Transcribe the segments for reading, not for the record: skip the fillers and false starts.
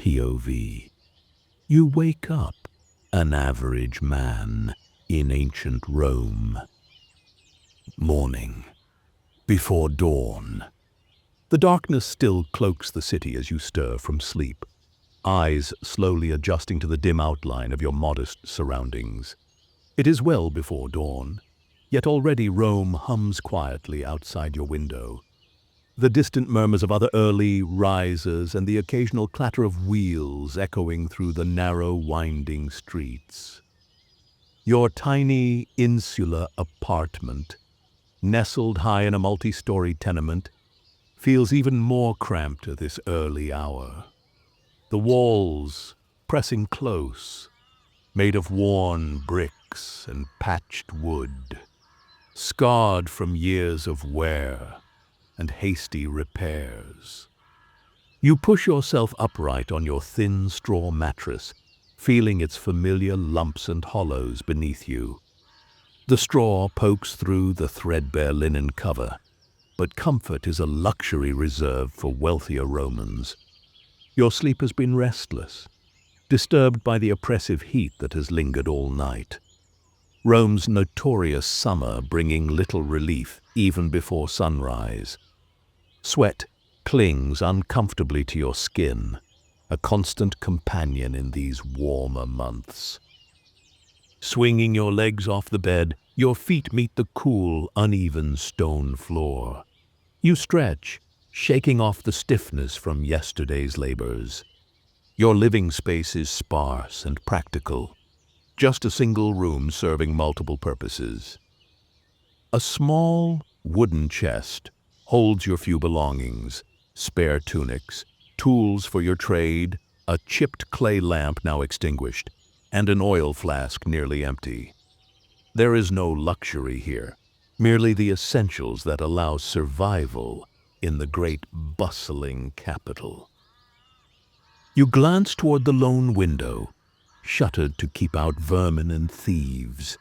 POV. You wake up, an average man in ancient Rome. Morning. Before dawn. The darkness still cloaks the city as you stir from sleep, eyes slowly adjusting to the dim outline of your modest surroundings. It is well before dawn, yet already Rome hums quietly outside your window. The distant murmurs of other early risers and the occasional clatter of wheels echoing through the narrow, winding streets. Your tiny, insular apartment, nestled high in a multi-story tenement, feels even more cramped at this early hour. The walls, pressing close, made of worn bricks and patched wood, scarred from years of wear and hasty repairs. You push yourself upright on your thin straw mattress, feeling its familiar lumps and hollows beneath you. The straw pokes through the threadbare linen cover, but comfort is a luxury reserved for wealthier Romans. Your sleep has been restless, disturbed by the oppressive heat that has lingered all night. Rome's notorious summer bringing little relief even before sunrise. Sweat clings uncomfortably to your skin, a constant companion in these warmer months. Swinging your legs off the bed, your feet meet the cool, uneven stone floor. You stretch, shaking off the stiffness from yesterday's labors. Your living space is sparse and practical, just a single room serving multiple purposes. A small wooden chest holds your few belongings, spare tunics, tools for your trade, a chipped clay lamp now extinguished, and an oil flask nearly empty. There is no luxury here, merely the essentials that allow survival in the great bustling capital. You glance toward the lone window, shuttered to keep out vermin and thieves,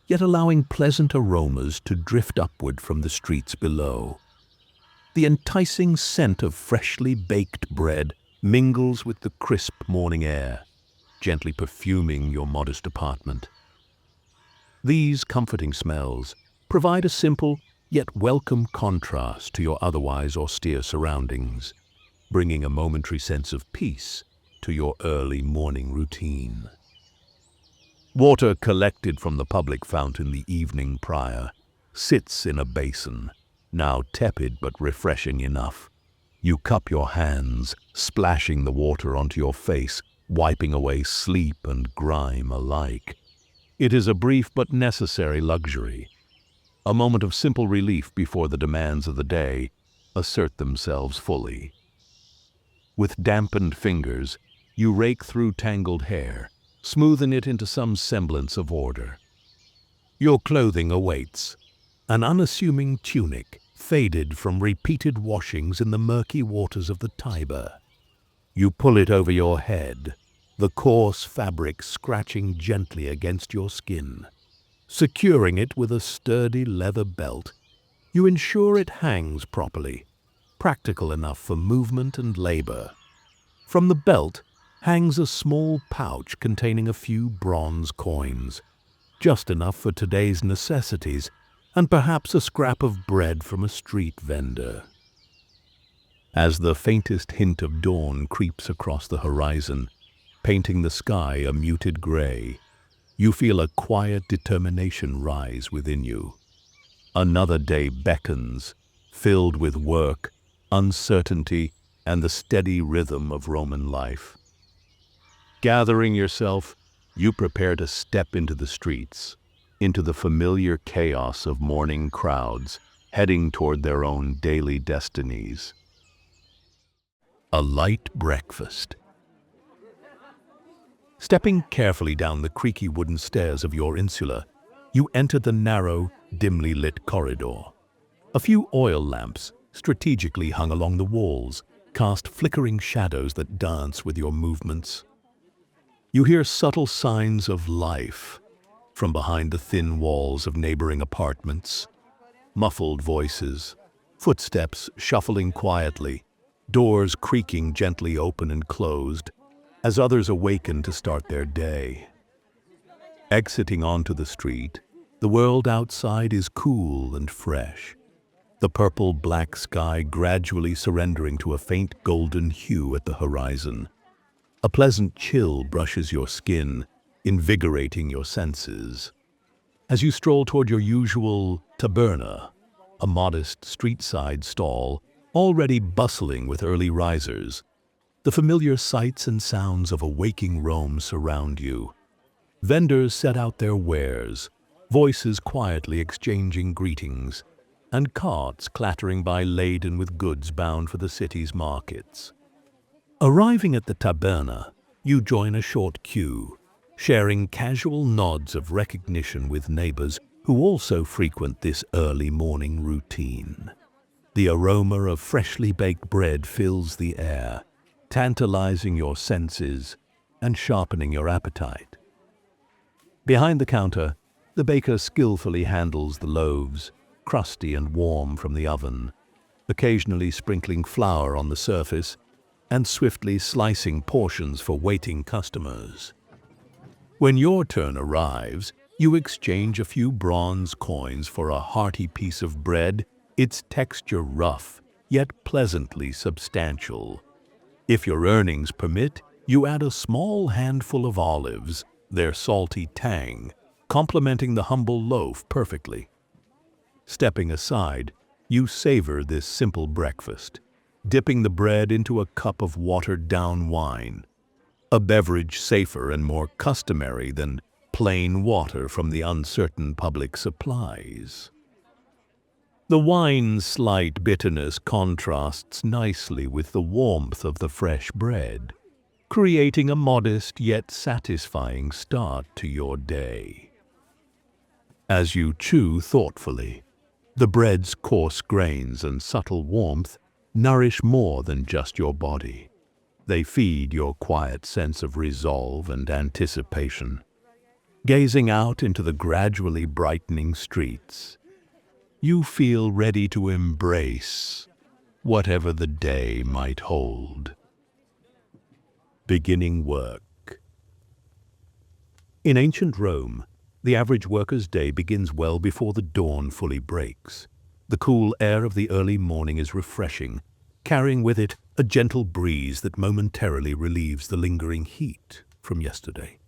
yet allowing pleasant aromas to drift upward from the streets below. The enticing scent of freshly baked bread mingles with the crisp morning air, gently perfuming your modest apartment. These comforting smells provide a simple yet welcome contrast to your otherwise austere surroundings, bringing a momentary sense of peace to your early morning routine. Water collected from the public fountain the evening prior sits in a basin, now tepid but refreshing enough. You cup your hands, splashing the water onto your face, wiping away sleep and grime alike. It is a brief but necessary luxury, a moment of simple relief before the demands of the day assert themselves fully. With dampened fingers, you rake through tangled hair, smoothing it into some semblance of order. Your clothing awaits, an unassuming tunic, faded from repeated washings in the murky waters of the Tiber. You pull it over your head, the coarse fabric scratching gently against your skin. Securing it with a sturdy leather belt, you ensure it hangs properly, practical enough for movement and labor. From the belt hangs a small pouch containing a few bronze coins, just enough for today's necessities, and perhaps a scrap of bread from a street vendor. As the faintest hint of dawn creeps across the horizon, painting the sky a muted gray, you feel a quiet determination rise within you. Another day beckons, filled with work, uncertainty, and the steady rhythm of Roman life. Gathering yourself, you prepare to step into the streets, into the familiar chaos of morning crowds, heading toward their own daily destinies. A light breakfast. Stepping carefully down the creaky wooden stairs of your insula, you enter the narrow, dimly lit corridor. A few oil lamps, strategically hung along the walls, cast flickering shadows that dance with your movements. You hear subtle signs of life from behind the thin walls of neighboring apartments. Muffled voices, footsteps shuffling quietly, doors creaking gently open and closed, as others awaken to start their day. Exiting onto the street, the world outside is cool and fresh, the purple-black sky gradually surrendering to a faint golden hue at the horizon. A pleasant chill brushes your skin, invigorating your senses. As you stroll toward your usual taberna, a modest street-side stall, already bustling with early risers, the familiar sights and sounds of a waking Rome surround you. Vendors set out their wares, voices quietly exchanging greetings, and carts clattering by laden with goods bound for the city's markets. Arriving at the taberna, you join a short queue, sharing casual nods of recognition with neighbors who also frequent this early morning routine. The aroma of freshly baked bread fills the air, tantalizing your senses and sharpening your appetite. Behind the counter, the baker skillfully handles the loaves, crusty and warm from the oven, occasionally sprinkling flour on the surface and swiftly slicing portions for waiting customers. When your turn arrives, you exchange a few bronze coins for a hearty piece of bread, its texture rough, yet pleasantly substantial. If your earnings permit, you add a small handful of olives, their salty tang, complementing the humble loaf perfectly. Stepping aside, you savor this simple breakfast, dipping the bread into a cup of watered-down wine, a beverage safer and more customary than plain water from the uncertain public supplies. The wine's slight bitterness contrasts nicely with the warmth of the fresh bread, creating a modest yet satisfying start to your day. As you chew thoughtfully, the bread's coarse grains and subtle warmth nourish more than just your body. They feed your quiet sense of resolve and anticipation. Gazing out into the gradually brightening streets, you feel ready to embrace whatever the day might hold. Beginning work. In ancient Rome, the average worker's day begins well before the dawn fully breaks. The cool air of the early morning is refreshing, carrying with it a gentle breeze that momentarily relieves the lingering heat from yesterday.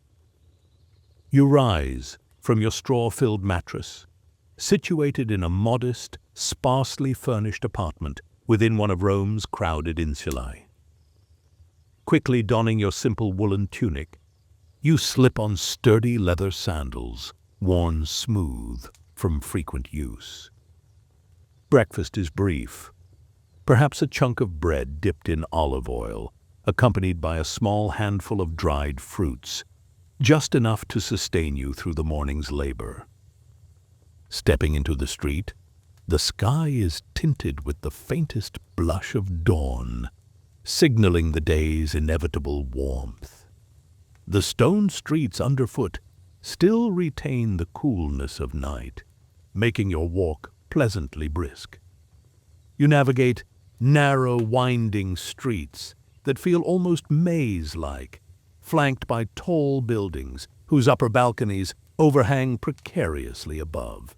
You rise from your straw-filled mattress, situated in a modest, sparsely furnished apartment within one of Rome's crowded insulae. Quickly donning your simple woolen tunic, you slip on sturdy leather sandals, worn smooth from frequent use. Breakfast is brief, perhaps a chunk of bread dipped in olive oil, accompanied by a small handful of dried fruits, just enough to sustain you through the morning's labor. Stepping into the street, the sky is tinted with the faintest blush of dawn, signaling the day's inevitable warmth. The stone streets underfoot still retain the coolness of night, making your walk pleasantly brisk. You navigate narrow, winding streets that feel almost maze-like, flanked by tall buildings whose upper balconies overhang precariously above.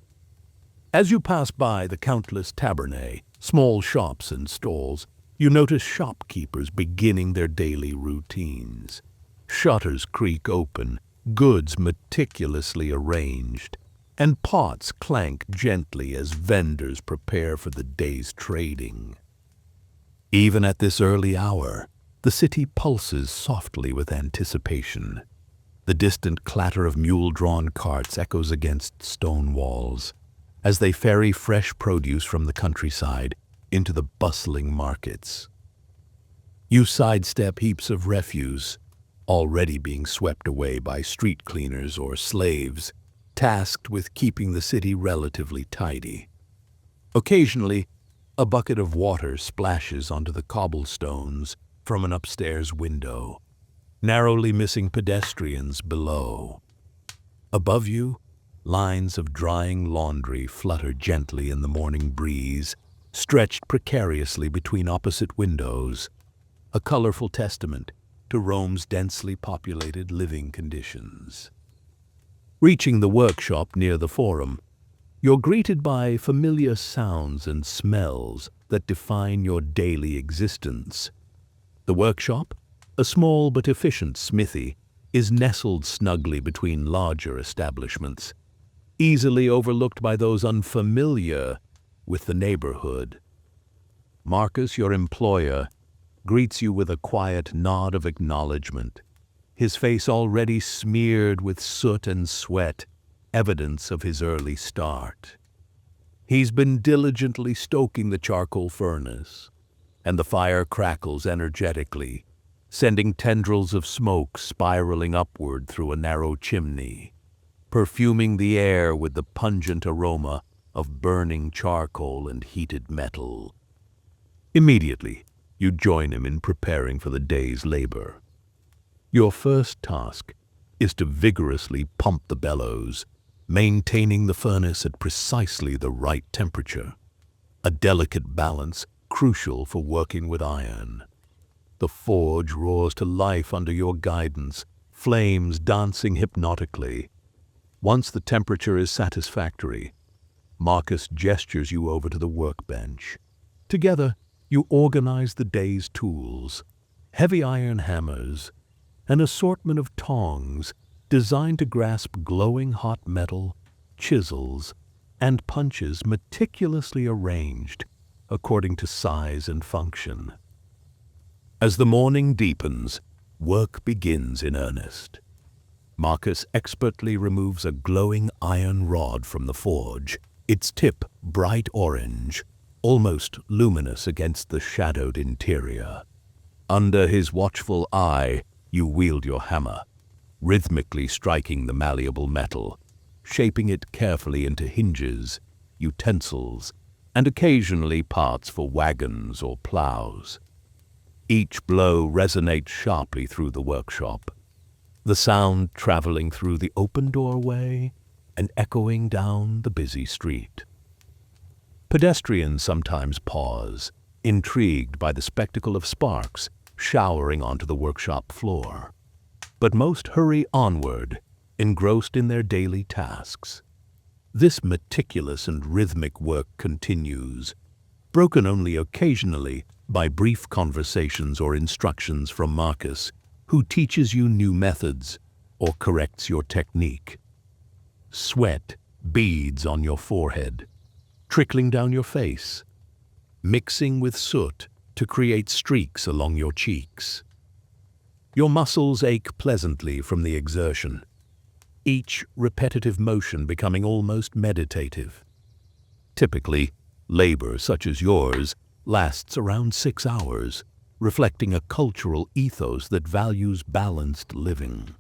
As you pass by the countless tabernae, small shops and stalls, you notice shopkeepers beginning their daily routines. Shutters creak open, goods meticulously arranged, and pots clank gently as vendors prepare for the day's trading. Even at this early hour, the city pulses softly with anticipation. The distant clatter of mule-drawn carts echoes against stone walls as they ferry fresh produce from the countryside into the bustling markets. You sidestep heaps of refuse, already being swept away by street cleaners or slaves, tasked with keeping the city relatively tidy. Occasionally, a bucket of water splashes onto the cobblestones from an upstairs window, narrowly missing pedestrians below. Above you, lines of drying laundry flutter gently in the morning breeze, stretched precariously between opposite windows, a colorful testament to Rome's densely populated living conditions. Reaching the workshop near the Forum, you're greeted by familiar sounds and smells that define your daily existence. The workshop, a small but efficient smithy, is nestled snugly between larger establishments, easily overlooked by those unfamiliar with the neighborhood. Marcus, your employer, greets you with a quiet nod of acknowledgement, his face already smeared with soot and sweat, evidence of his early start. He's been diligently stoking the charcoal furnace, and the fire crackles energetically, sending tendrils of smoke spiraling upward through a narrow chimney, perfuming the air with the pungent aroma of burning charcoal and heated metal. Immediately, you join him in preparing for the day's labor. Your first task is to vigorously pump the bellows, maintaining the furnace at precisely the right temperature, a delicate balance crucial for working with iron. The forge roars to life under your guidance, flames dancing hypnotically. Once the temperature is satisfactory, Marcus gestures you over to the workbench. Together, you organize the day's tools, heavy iron hammers, an assortment of tongs designed to grasp glowing hot metal, chisels, and punches meticulously arranged according to size and function. As the morning deepens, work begins in earnest. Marcus expertly removes a glowing iron rod from the forge, its tip bright orange, almost luminous against the shadowed interior. Under his watchful eye, you wield your hammer, rhythmically striking the malleable metal, shaping it carefully into hinges, utensils, and occasionally parts for wagons or plows. Each blow resonates sharply through the workshop, the sound traveling through the open doorway and echoing down the busy street. Pedestrians sometimes pause, intrigued by the spectacle of sparks showering onto the workshop floor. But most hurry onward, engrossed in their daily tasks. This meticulous and rhythmic work continues, broken only occasionally by brief conversations or instructions from Marcus, who teaches you new methods or corrects your technique. Sweat beads on your forehead, trickling down your face, mixing with soot to create streaks along your cheeks. Your muscles ache pleasantly from the exertion, each repetitive motion becoming almost meditative. Typically, labor such as yours lasts around 6 hours, reflecting a cultural ethos that values balanced living.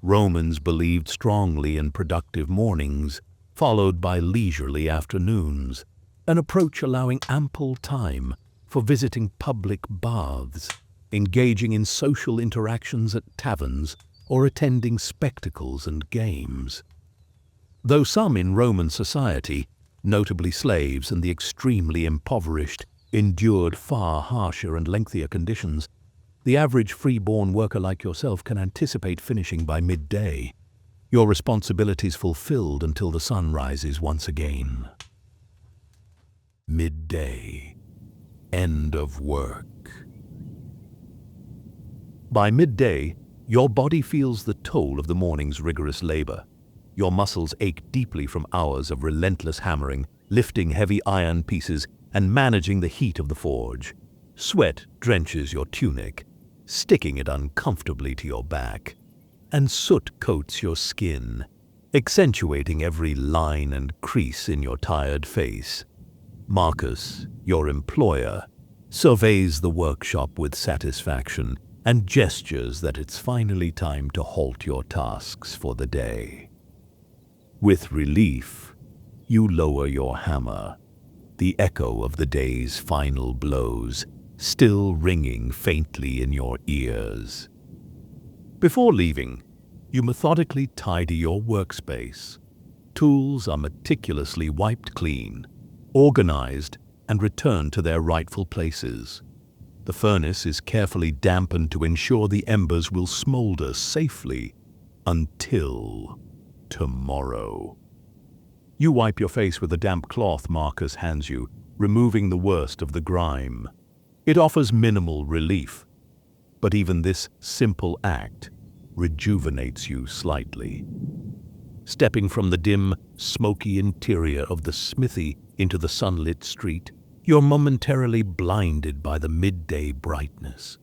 Romans believed strongly in productive mornings, followed by leisurely afternoons, an approach allowing ample time for visiting public baths, engaging in social interactions at taverns, or attending spectacles and games. Though some in Roman society, notably slaves and the extremely impoverished, endured far harsher and lengthier conditions, the average free-born worker like yourself can anticipate finishing by midday, your responsibilities fulfilled until the sun rises once again. Midday. End of work. By midday, your body feels the toll of the morning's rigorous labor. Your muscles ache deeply from hours of relentless hammering, lifting heavy iron pieces, and managing the heat of the forge. Sweat drenches your tunic, sticking it uncomfortably to your back, and soot coats your skin, accentuating every line and crease in your tired face. Marcus, your employer, surveys the workshop with satisfaction and gestures that it's finally time to halt your tasks for the day. With relief, you lower your hammer, the echo of the day's final blows still ringing faintly in your ears. Before leaving, you methodically tidy your workspace. Tools are meticulously wiped clean, organized, and returned to their rightful places. The furnace is carefully dampened to ensure the embers will smolder safely until tomorrow. You wipe your face with a damp cloth Marcus hands you, removing the worst of the grime. It offers minimal relief, but even this simple act rejuvenates you slightly. Stepping from the dim, smoky interior of the smithy into the sunlit street, you're momentarily blinded by the midday brightness.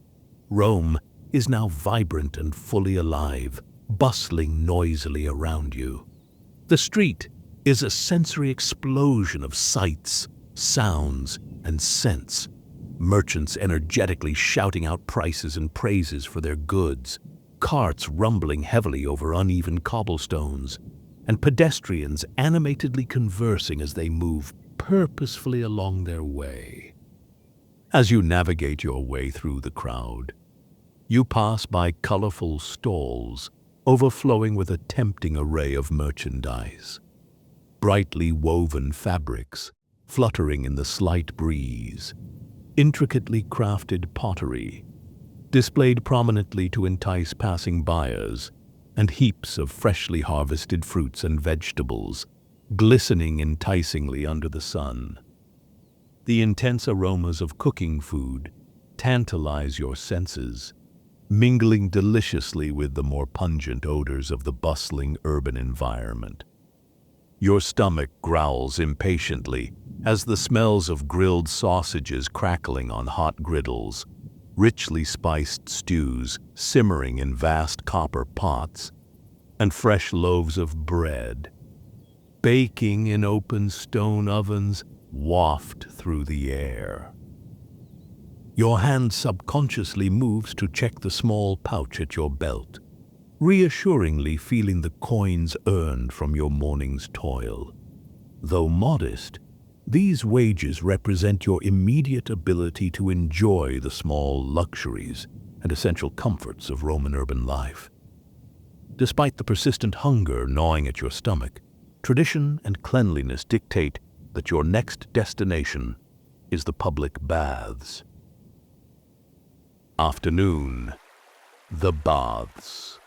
Rome is now vibrant and fully alive, bustling noisily around you. The street is a sensory explosion of sights, sounds, and scents. Merchants energetically shouting out prices and praises for their goods, carts rumbling heavily over uneven cobblestones, and pedestrians animatedly conversing as they move purposefully along their way. As you navigate your way through the crowd, you pass by colorful stalls overflowing with a tempting array of merchandise. Brightly woven fabrics fluttering in the slight breeze, intricately crafted pottery displayed prominently to entice passing buyers, and heaps of freshly harvested fruits and vegetables glistening enticingly under the sun. The intense aromas of cooking food tantalize your senses, mingling deliciously with the more pungent odors of the bustling urban environment. Your stomach growls impatiently as the smells of grilled sausages crackling on hot griddles, richly spiced stews simmering in vast copper pots, and fresh loaves of bread baking in open stone ovens waft through the air. Your hand subconsciously moves to check the small pouch at your belt, reassuringly feeling the coins earned from your morning's toil. Though modest, these wages represent your immediate ability to enjoy the small luxuries and essential comforts of Roman urban life. Despite the persistent hunger gnawing at your stomach, tradition and cleanliness dictate that your next destination is the public baths. Afternoon. The baths.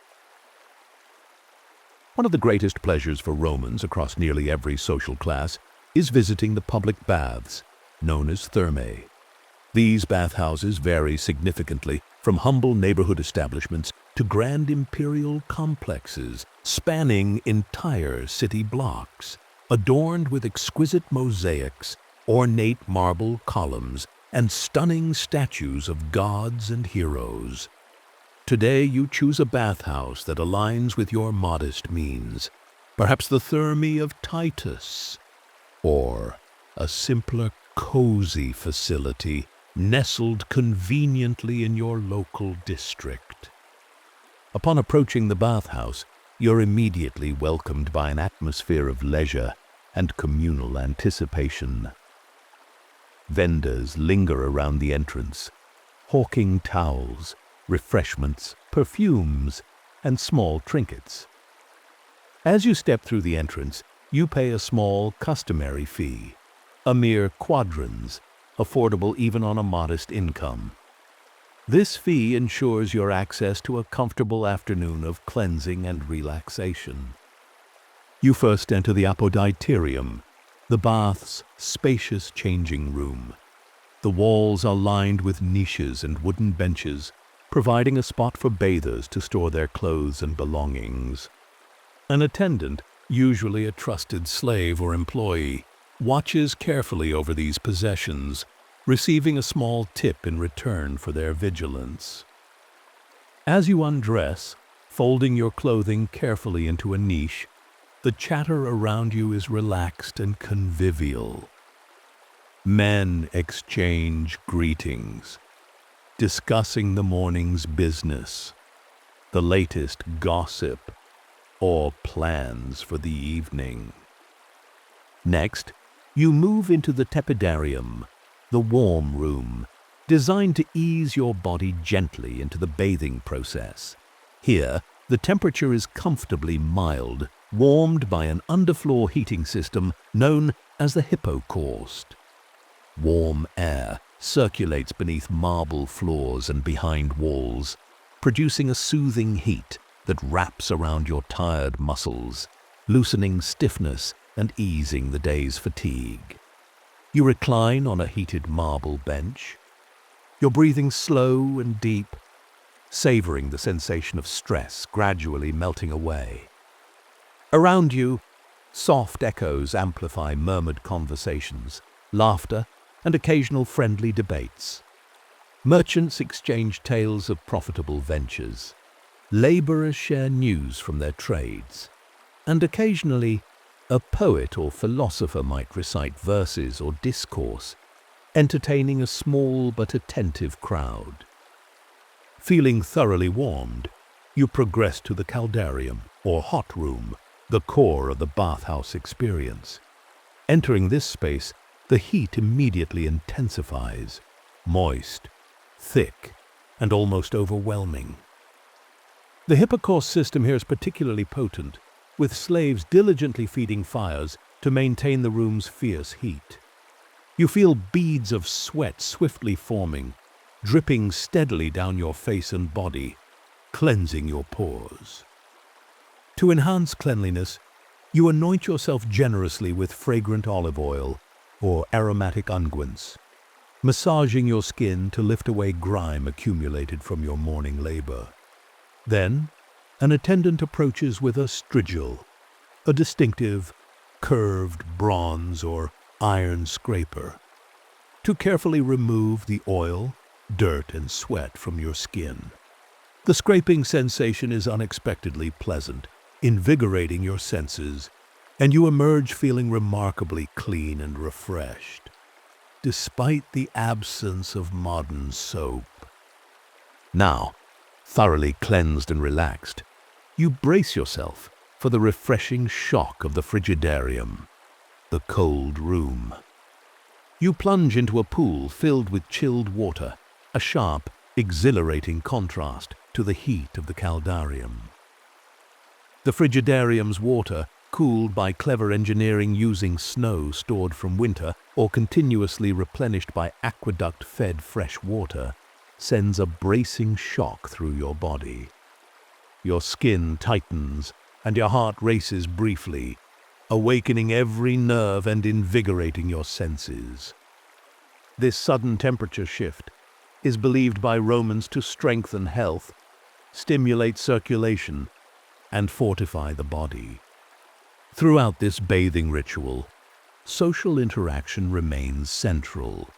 One of the greatest pleasures for Romans across nearly every social class is visiting the public baths, known as thermae. These bathhouses vary significantly from humble neighborhood establishments to grand imperial complexes spanning entire city blocks, adorned with exquisite mosaics, ornate marble columns, and stunning statues of gods and heroes. Today you choose a bathhouse that aligns with your modest means, perhaps the Thermae of Titus, or a simpler, cozy facility nestled conveniently in your local district. Upon approaching the bathhouse, you're immediately welcomed by an atmosphere of leisure and communal anticipation. Vendors linger around the entrance, hawking towels, refreshments, perfumes, and small trinkets. As you step through the entrance, you pay a small, customary fee, a mere quadrans, affordable even on a modest income. This fee ensures your access to a comfortable afternoon of cleansing and relaxation. You first enter the apoditerium, the bath's spacious changing room. The walls are lined with niches and wooden benches, providing a spot for bathers to store their clothes and belongings. An attendant, usually a trusted slave or employee, watches carefully over these possessions, receiving a small tip in return for their vigilance. As you undress, folding your clothing carefully into a niche, the chatter around you is relaxed and convivial. Men exchange greetings, discussing the morning's business, the latest gossip, or plans for the evening. Next, you move into the tepidarium, the warm room, designed to ease your body gently into the bathing process. Here, the temperature is comfortably mild, warmed by an underfloor heating system known as the hippocaust. Warm air circulates beneath marble floors and behind walls, producing a soothing heat that wraps around your tired muscles, loosening stiffness and easing the day's fatigue. You recline on a heated marble bench, your breathing slow and deep, savoring the sensation of stress gradually melting away. Around you, soft echoes amplify murmured conversations, laughter, and occasional friendly debates. Merchants exchange tales of profitable ventures. Laborers share news from their trades. And occasionally, a poet or philosopher might recite verses or discourse, entertaining a small but attentive crowd. Feeling thoroughly warmed, you progress to the caldarium, or hot room, the core of the bathhouse experience. Entering this space, the heat immediately intensifies, moist, thick, and almost overwhelming. The hypocaust system here is particularly potent, with slaves diligently feeding fires to maintain the room's fierce heat. You feel beads of sweat swiftly forming, dripping steadily down your face and body, cleansing your pores. To enhance cleanliness, you anoint yourself generously with fragrant olive oil or aromatic unguents, massaging your skin to lift away grime accumulated from your morning labor. Then, an attendant approaches with a strigil, a distinctive, curved bronze or iron scraper, to carefully remove the oil, dirt, and sweat from your skin. The scraping sensation is unexpectedly pleasant, invigorating your senses, and you emerge feeling remarkably clean and refreshed, despite the absence of modern soap. Now, thoroughly cleansed and relaxed, you brace yourself for the refreshing shock of the frigidarium, the cold room. You plunge into a pool filled with chilled water, a sharp, exhilarating contrast to the heat of the caldarium. The frigidarium's water, cooled by clever engineering using snow stored from winter or continuously replenished by aqueduct-fed fresh water, sends a bracing shock through your body. Your skin tightens and your heart races briefly, awakening every nerve and invigorating your senses. This sudden temperature shift is believed by Romans to strengthen health, stimulate circulation, and fortify the body. Throughout this bathing ritual, social interaction remains central.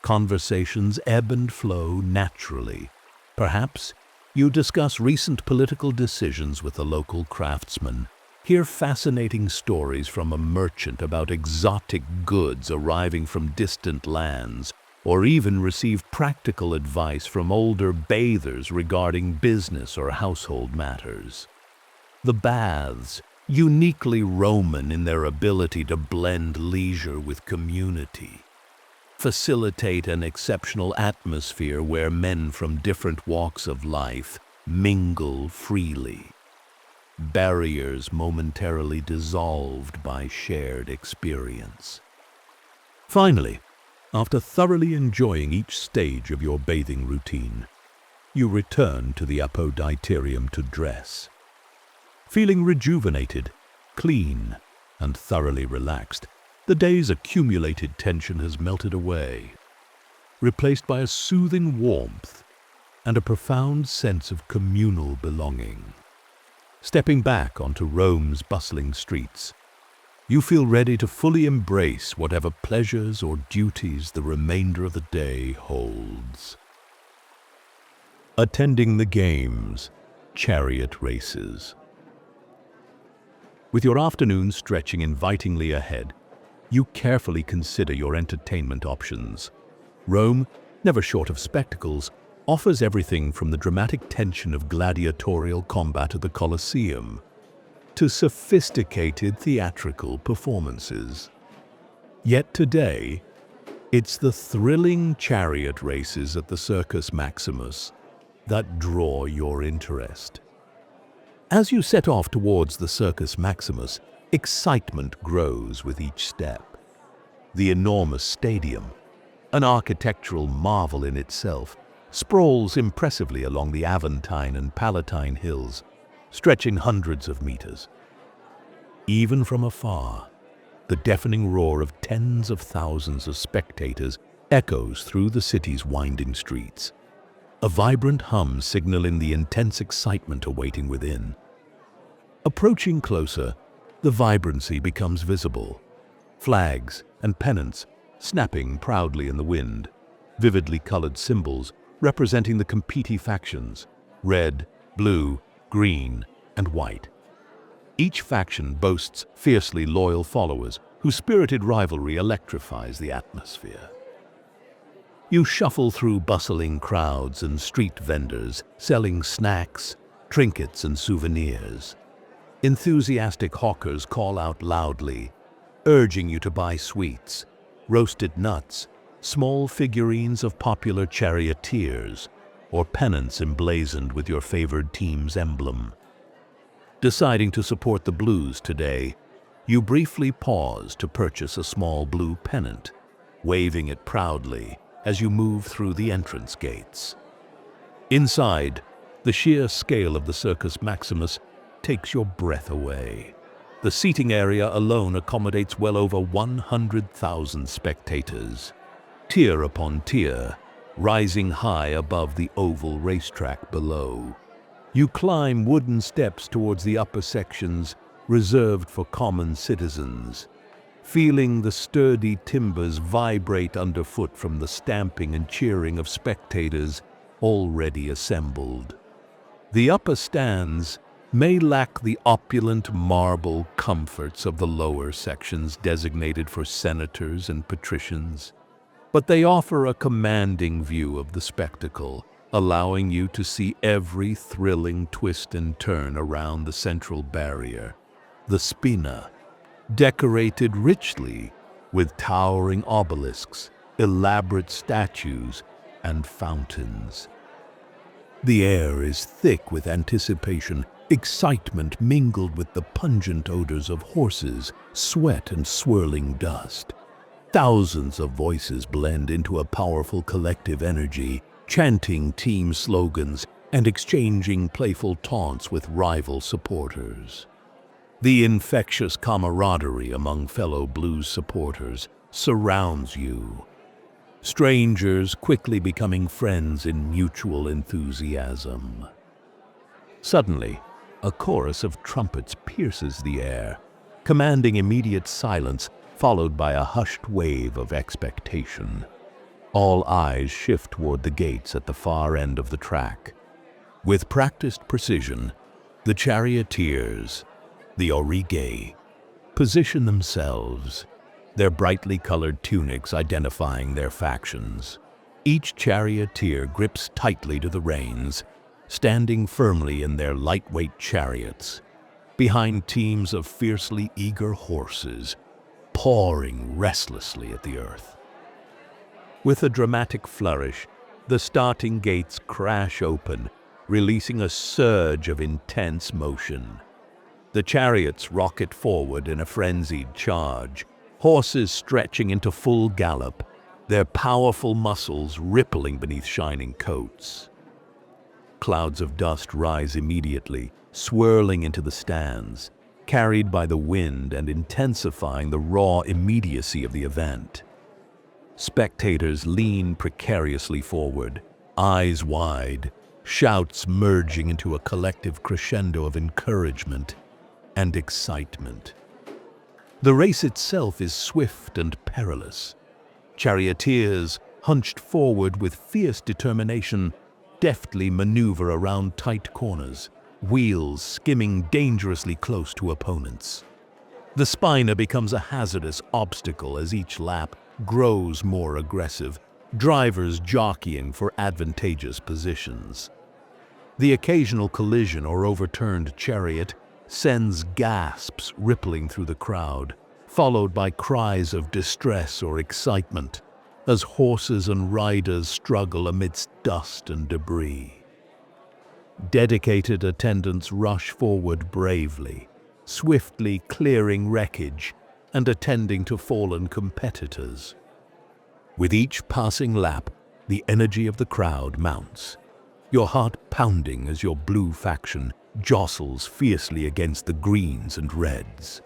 Conversations ebb and flow naturally. Perhaps you discuss recent political decisions with a local craftsman, hear fascinating stories from a merchant about exotic goods arriving from distant lands, or even receive practical advice from older bathers regarding business or household matters. The baths, uniquely Roman in their ability to blend leisure with community, facilitate an exceptional atmosphere where men from different walks of life mingle freely, barriers momentarily dissolved by shared experience. Finally, after thoroughly enjoying each stage of your bathing routine, you return to the apoditerium to dress. Feeling rejuvenated, clean, and thoroughly relaxed, the day's accumulated tension has melted away, replaced by a soothing warmth and a profound sense of communal belonging. Stepping back onto Rome's bustling streets, you feel ready to fully embrace whatever pleasures or duties the remainder of the day holds. Attending the games, chariot races. With your afternoon stretching invitingly ahead, you carefully consider your entertainment options. Rome, never short of spectacles, offers everything from the dramatic tension of gladiatorial combat at the Collosseum to sophisticated theatrical performances. Yet today, it's the thrilling chariot races at the Circus Maximus that draw your interest. As you set off towards the Circus Maximus, excitement grows with each step. The enormous stadium, an architectural marvel in itself, sprawls impressively along the Aventine and Palatine hills, stretching hundreds of meters. Even from afar, the deafening roar of tens of thousands of spectators echoes through the city's winding streets, a vibrant hum signaling the intense excitement awaiting within. Approaching closer, the vibrancy becomes visible. Flags and pennants snapping proudly in the wind, vividly colored symbols representing the competing factions, red, blue, green, and white. Each faction boasts fiercely loyal followers whose spirited rivalry electrifies the atmosphere. You shuffle through bustling crowds and street vendors selling snacks, trinkets, and souvenirs. Enthusiastic hawkers call out loudly, urging you to buy sweets, roasted nuts, small figurines of popular charioteers, or pennants emblazoned with your favored team's emblem. Deciding to support the Blues today, you briefly pause to purchase a small blue pennant, waving it proudly as you move through the entrance gates. Inside, the sheer scale of the Circus Maximus takes your breath away. The seating area alone accommodates well over 100,000 spectators, tier upon tier, rising high above the oval racetrack below. You climb wooden steps towards the upper sections reserved for common citizens, feeling the sturdy timbers vibrate underfoot from the stamping and cheering of spectators already assembled. The upper stands may lack the opulent marble comforts of the lower sections designated for senators and patricians, but they offer a commanding view of the spectacle, allowing you to see every thrilling twist and turn around the central barrier, the spina, decorated richly with towering obelisks, elaborate statues, and fountains. The air is thick with anticipation, excitement mingled with the pungent odors of horses, sweat, and swirling dust. Thousands of voices blend into a powerful collective energy, chanting team slogans and exchanging playful taunts with rival supporters. The infectious camaraderie among fellow Blues supporters surrounds you, strangers quickly becoming friends in mutual enthusiasm. Suddenly, a chorus of trumpets pierces the air, commanding immediate silence, followed by a hushed wave of expectation. All eyes shift toward the gates at the far end of the track. With practiced precision, the charioteers, the aurigae, position themselves, their brightly colored tunics identifying their factions. Each charioteer grips tightly to the reins, standing firmly in their lightweight chariots, behind teams of fiercely eager horses, pawing restlessly at the earth. With a dramatic flourish, the starting gates crash open, releasing a surge of intense motion. The chariots rocket forward in a frenzied charge, horses stretching into full gallop, their powerful muscles rippling beneath shining coats. Clouds of dust rise immediately, swirling into the stands, carried by the wind and intensifying the raw immediacy of the event. Spectators lean precariously forward, eyes wide, shouts merging into a collective crescendo of encouragement and excitement. The race itself is swift and perilous. Charioteers, hunched forward with fierce determination, deftly maneuver around tight corners, wheels skimming dangerously close to opponents. The spina becomes a hazardous obstacle as each lap grows more aggressive, drivers jockeying for advantageous positions. The occasional collision or overturned chariot sends gasps rippling through the crowd, followed by cries of distress or excitement as horses and riders struggle amidst dust and debris. Dedicated attendants rush forward bravely, swiftly clearing wreckage and attending to fallen competitors. With each passing lap, the energy of the crowd mounts, your heart pounding as your blue faction jostles fiercely against the greens and reds.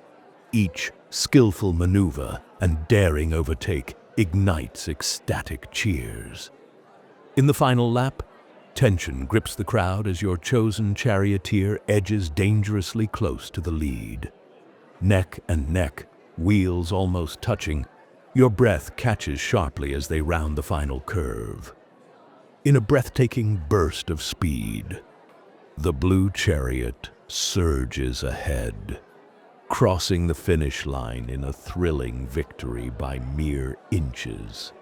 Each skillful maneuver and daring overtake ignites ecstatic cheers. In the final lap, tension grips the crowd as your chosen charioteer edges dangerously close to the lead. Neck and neck, wheels almost touching, your breath catches sharply as they round the final curve. In a breathtaking burst of speed, the blue chariot surges ahead, crossing the finish line in a thrilling victory by mere inches.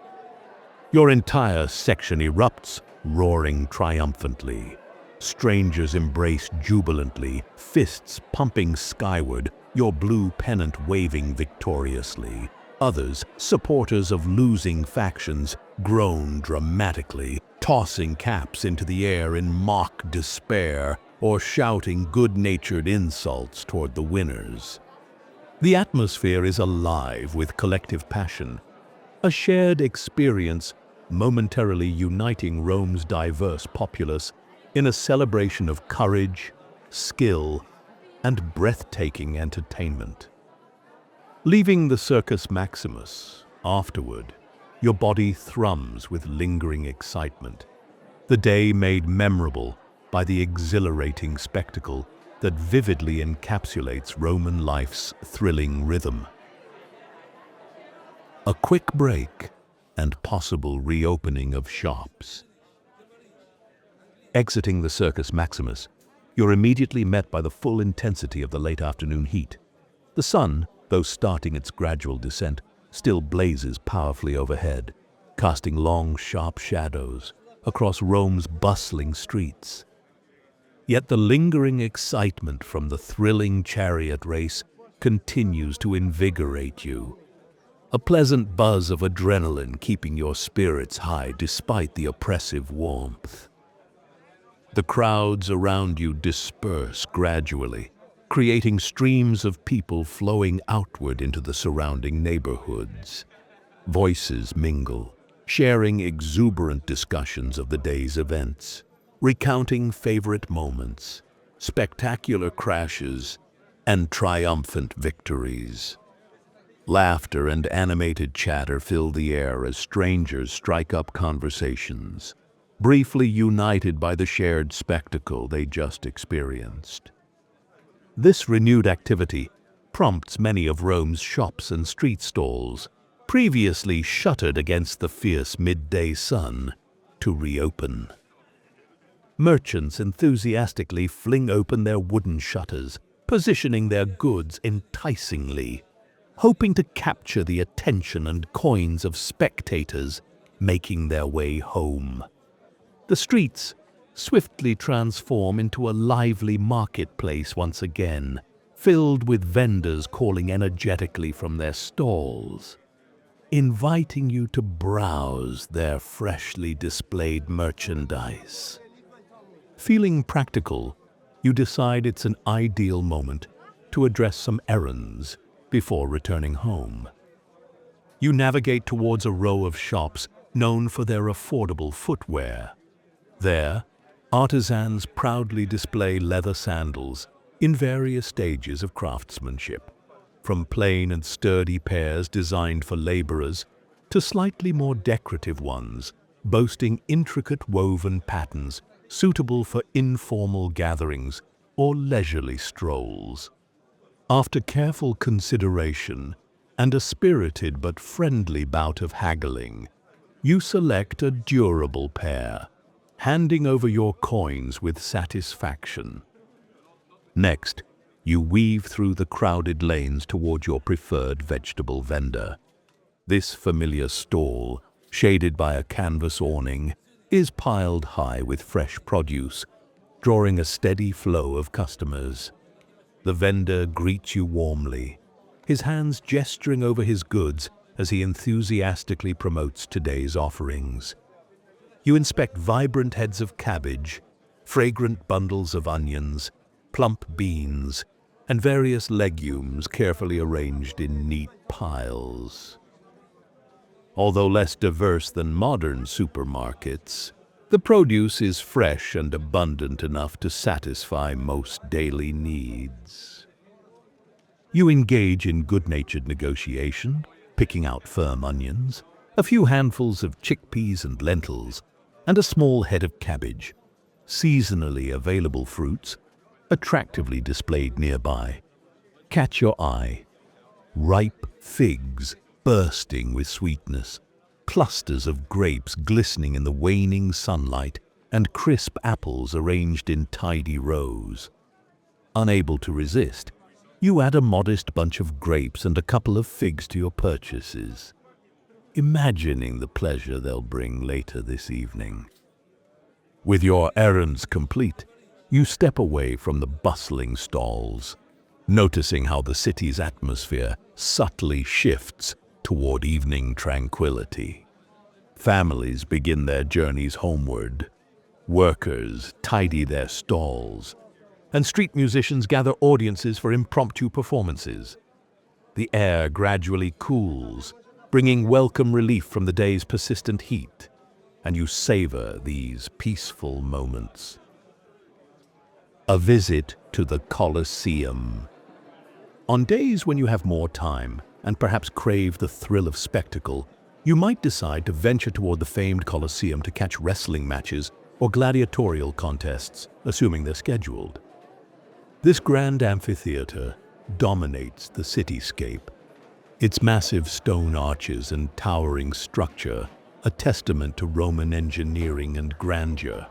Your entire section erupts, roaring triumphantly. Strangers embrace jubilantly, fists pumping skyward, your blue pennant waving victoriously. Others, supporters of losing factions, groan dramatically, tossing caps into the air in mock despair or shouting good-natured insults toward the winners. The atmosphere is alive with collective passion, a shared experience momentarily uniting Rome's diverse populace in a celebration of courage, skill, and breathtaking entertainment. Leaving the Circus Maximus, afterward, your body thrums with lingering excitement, the day made memorable by the exhilarating spectacle that vividly encapsulates Roman life's thrilling rhythm. A quick break and possible reopening of shops. Exiting the Circus Maximus, you're immediately met by the full intensity of the late afternoon heat. The sun, though starting its gradual descent, still blazes powerfully overhead, casting long, sharp shadows across Rome's bustling streets. Yet the lingering excitement from the thrilling chariot race continues to invigorate you. A pleasant buzz of adrenaline keeping your spirits high despite the oppressive warmth. The crowds around you disperse gradually, creating streams of people flowing outward into the surrounding neighborhoods. Voices mingle, sharing exuberant discussions of the day's events, recounting favorite moments, spectacular crashes, and triumphant victories. Laughter and animated chatter fill the air as strangers strike up conversations, briefly united by the shared spectacle they just experienced. This renewed activity prompts many of Rome's shops and street stalls, previously shuttered against the fierce midday sun, to reopen. Merchants enthusiastically fling open their wooden shutters, positioning their goods enticingly, hoping to capture the attention and coins of spectators making their way home. The streets swiftly transform into a lively marketplace once again, filled with vendors calling energetically from their stalls, inviting you to browse their freshly displayed merchandise. Feeling practical, you decide it's an ideal moment to address some errands before returning home. You navigate towards a row of shops known for their affordable footwear. There, artisans proudly display leather sandals in various stages of craftsmanship, from plain and sturdy pairs designed for laborers to slightly more decorative ones, boasting intricate woven patterns suitable for informal gatherings or leisurely strolls. After careful consideration and a spirited but friendly bout of haggling, you select a durable pair, handing over your coins with satisfaction. Next, you weave through the crowded lanes toward your preferred vegetable vendor. This familiar stall, shaded by a canvas awning, is piled high with fresh produce, drawing a steady flow of customers. The vendor greets you warmly, his hands gesturing over his goods as he enthusiastically promotes today's offerings. You inspect vibrant heads of cabbage, fragrant bundles of onions, plump beans, and various legumes carefully arranged in neat piles. Although less diverse than modern supermarkets, the produce is fresh and abundant enough to satisfy most daily needs. You engage in good-natured negotiation, picking out firm onions, a few handfuls of chickpeas and lentils, and a small head of cabbage, seasonally available fruits, attractively displayed nearby. Catch your eye. Ripe figs bursting with sweetness, clusters of grapes glistening in the waning sunlight, and crisp apples arranged in tidy rows. Unable to resist, you add a modest bunch of grapes and a couple of figs to your purchases, imagining the pleasure they'll bring later this evening. With your errands complete, you step away from the bustling stalls, noticing how the city's atmosphere subtly shifts toward evening tranquility. Families begin their journeys homeward, workers tidy their stalls, and street musicians gather audiences for impromptu performances. The air gradually cools, bringing welcome relief from the day's persistent heat, and you savor these peaceful moments. A visit to the Colosseum. On days when you have more time and perhaps crave the thrill of spectacle, you might decide to venture toward the famed Colosseum to catch wrestling matches or gladiatorial contests, assuming they're scheduled. This grand amphitheater dominates the cityscape, its massive stone arches and towering structure a testament to Roman engineering and grandeur.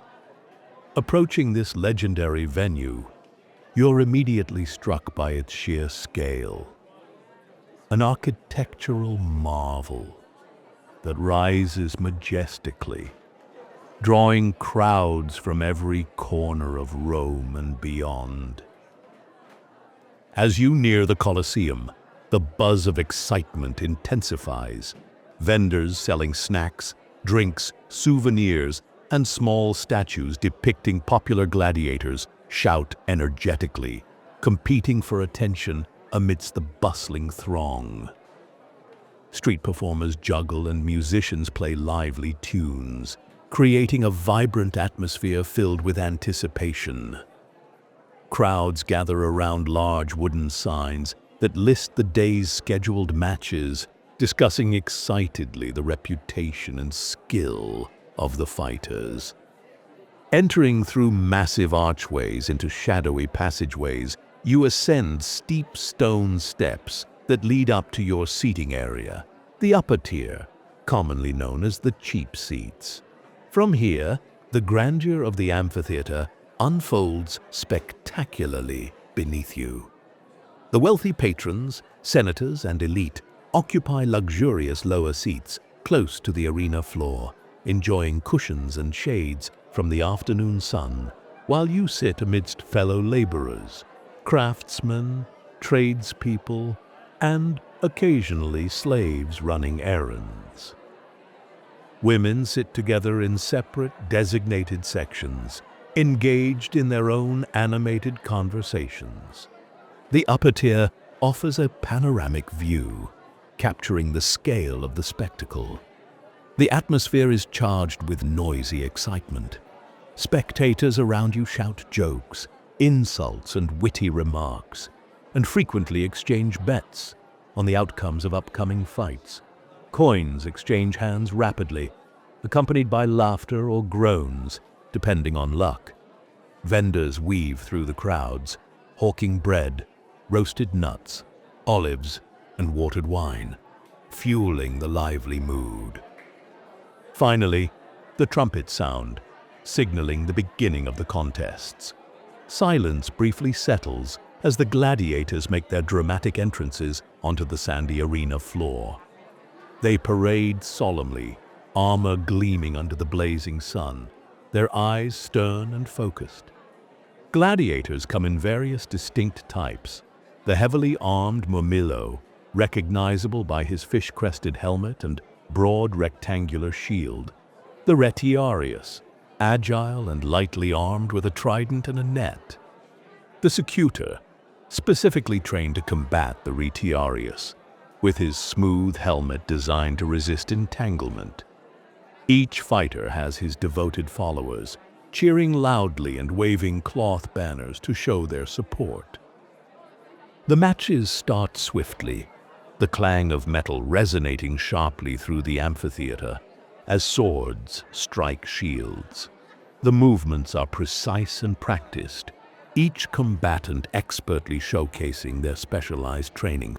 Approaching this legendary venue, you're immediately struck by its sheer scale. An architectural marvel that rises majestically, drawing crowds from every corner of Rome and beyond. As you near the Colosseum, the buzz of excitement intensifies. Vendors selling snacks, drinks, souvenirs, and small statues depicting popular gladiators shout energetically, competing for attention amidst the bustling throng. Street performers juggle and musicians play lively tunes, creating a vibrant atmosphere filled with anticipation. Crowds gather around large wooden signs that list the day's scheduled matches, discussing excitedly the reputation and skill of the fighters. Entering through massive archways into shadowy passageways, you ascend steep stone steps that lead up to your seating area, the upper tier, commonly known as the cheap seats. From here, the grandeur of the amphitheater unfolds spectacularly beneath you. The wealthy patrons, senators, and elite occupy luxurious lower seats close to the arena floor, enjoying cushions and shades from the afternoon sun, while you sit amidst fellow laborers, craftsmen, tradespeople, and occasionally slaves running errands. Women sit together in separate, designated sections, engaged in their own animated conversations. The upper tier offers a panoramic view, capturing the scale of the spectacle. The atmosphere is charged with noisy excitement. Spectators around you shout jokes, insults, and witty remarks, and frequently exchange bets on the outcomes of upcoming fights. Coins exchange hands rapidly, accompanied by laughter or groans, depending on luck. Vendors weave through the crowds, hawking bread, roasted nuts, olives, and watered wine, fueling the lively mood. Finally, the trumpets sound, signaling the beginning of the contests. Silence briefly settles as the gladiators make their dramatic entrances onto the sandy arena floor. They parade solemnly, armor gleaming under the blazing sun, their eyes stern and focused. Gladiators come in various distinct types. The heavily armed murmillo, recognizable by his fish-crested helmet and broad rectangular shield. The retiarius, agile and lightly armed with a trident and a net. The secutor, specifically trained to combat the retiarius, with his smooth helmet designed to resist entanglement. Each fighter has his devoted followers, cheering loudly and waving cloth banners to show their support. The matches start swiftly, the clang of metal resonating sharply through the amphitheater as swords strike shields. The movements are precise and practiced, each combatant expertly showcasing their specialized training.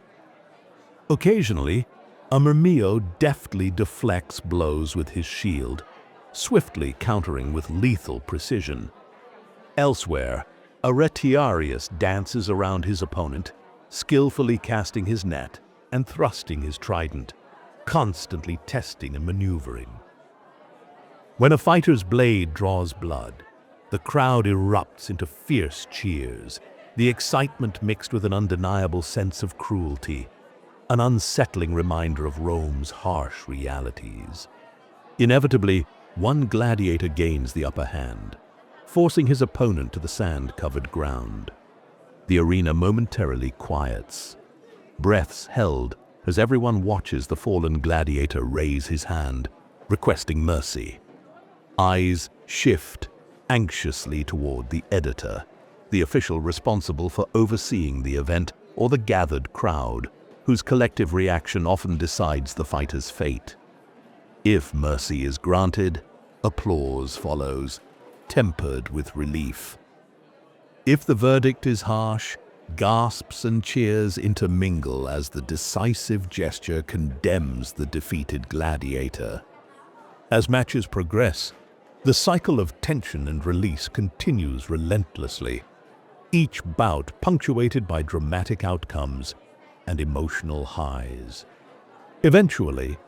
Occasionally, a Murmillo deftly deflects blows with his shield, swiftly countering with lethal precision. Elsewhere, a Retiarius dances around his opponent, skillfully casting his net and thrusting his trident, constantly testing and maneuvering. When a fighter's blade draws blood, the crowd erupts into fierce cheers, the excitement mixed with an undeniable sense of cruelty, an unsettling reminder of Rome's harsh realities. Inevitably, one gladiator gains the upper hand, forcing his opponent to the sand-covered ground. The arena momentarily quiets, breaths held as everyone watches the fallen gladiator raise his hand, requesting mercy. Eyes shift anxiously toward the editor, the official responsible for overseeing the event, or the gathered crowd, whose collective reaction often decides the fighter's fate. If mercy is granted, applause follows, tempered with relief. If the verdict is harsh, gasps and cheers intermingle as the decisive gesture condemns the defeated gladiator. As matches progress, the cycle of tension and release continues relentlessly, each bout punctuated by dramatic outcomes and emotional highs. Eventually,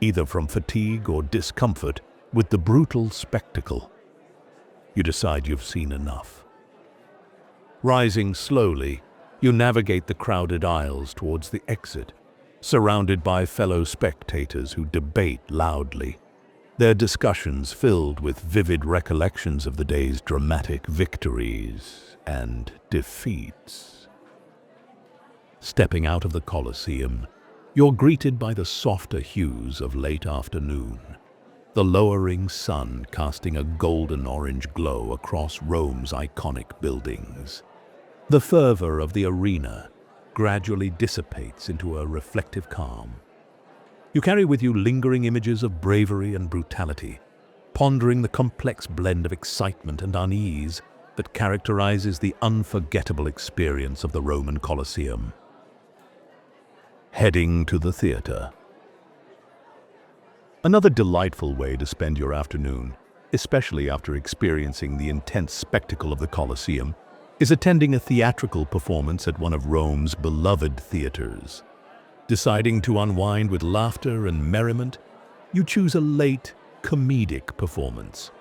either from fatigue or discomfort with the brutal spectacle, you decide you've seen enough. Rising slowly, you navigate the crowded aisles towards the exit, surrounded by fellow spectators who debate loudly, their discussions filled with vivid recollections of the day's dramatic victories and defeats. Stepping out of the Colosseum, you're greeted by the softer hues of late afternoon, the lowering sun casting a golden-orange glow across Rome's iconic buildings. The fervor of the arena gradually dissipates into a reflective calm. You carry with you lingering images of bravery and brutality, pondering the complex blend of excitement and unease that characterizes the unforgettable experience of the Roman Colosseum. Heading to the theater. Another delightful way to spend your afternoon, especially after experiencing the intense spectacle of the Colosseum, is attending a theatrical performance at one of Rome's beloved theaters. Deciding to unwind with laughter and merriment, you choose a late, comedic performance.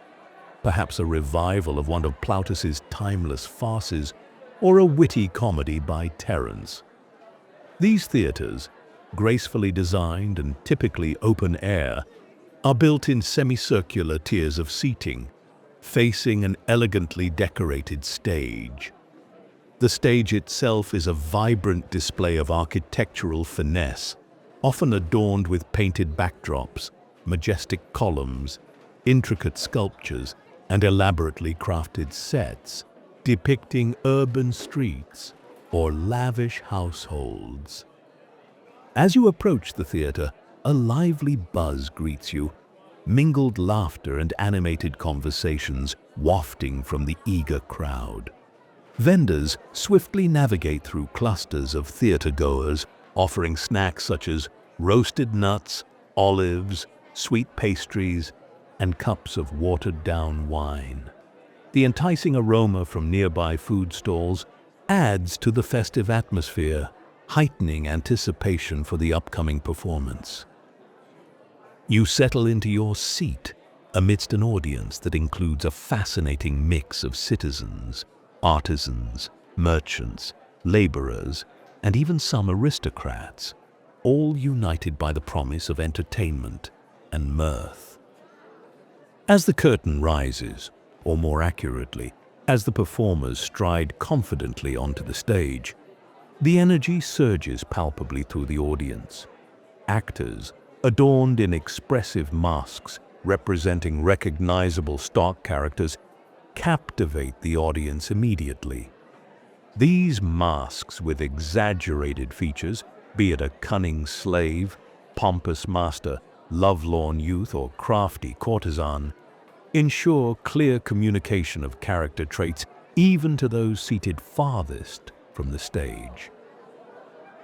Perhaps a revival of one of Plautus's timeless farces, or a witty comedy by Terence. These theaters, gracefully designed and typically open air, are built in semicircular tiers of seating, facing an elegantly decorated stage. The stage itself is a vibrant display of architectural finesse, often adorned with painted backdrops, majestic columns, intricate sculptures, and elaborately crafted sets depicting urban streets or lavish households. As you approach the theater, a lively buzz greets you, mingled laughter and animated conversations wafting from the eager crowd. Vendors swiftly navigate through clusters of theater-goers, offering snacks such as roasted nuts, olives, sweet pastries, and cups of watered-down wine. The enticing aroma from nearby food stalls adds to the festive atmosphere, heightening anticipation for the upcoming performance. You settle into your seat amidst an audience that includes a fascinating mix of citizens, artisans, merchants, laborers, and even some aristocrats, all united by the promise of entertainment and mirth. As the curtain rises, or more accurately, as the performers stride confidently onto the stage, The energy surges palpably through the audience. Actors, adorned in expressive masks representing recognizable stock characters, captivate the audience immediately. These masks with exaggerated features, be it a cunning slave, pompous master, lovelorn youth, or crafty courtesan, ensure clear communication of character traits even to those seated farthest from the stage.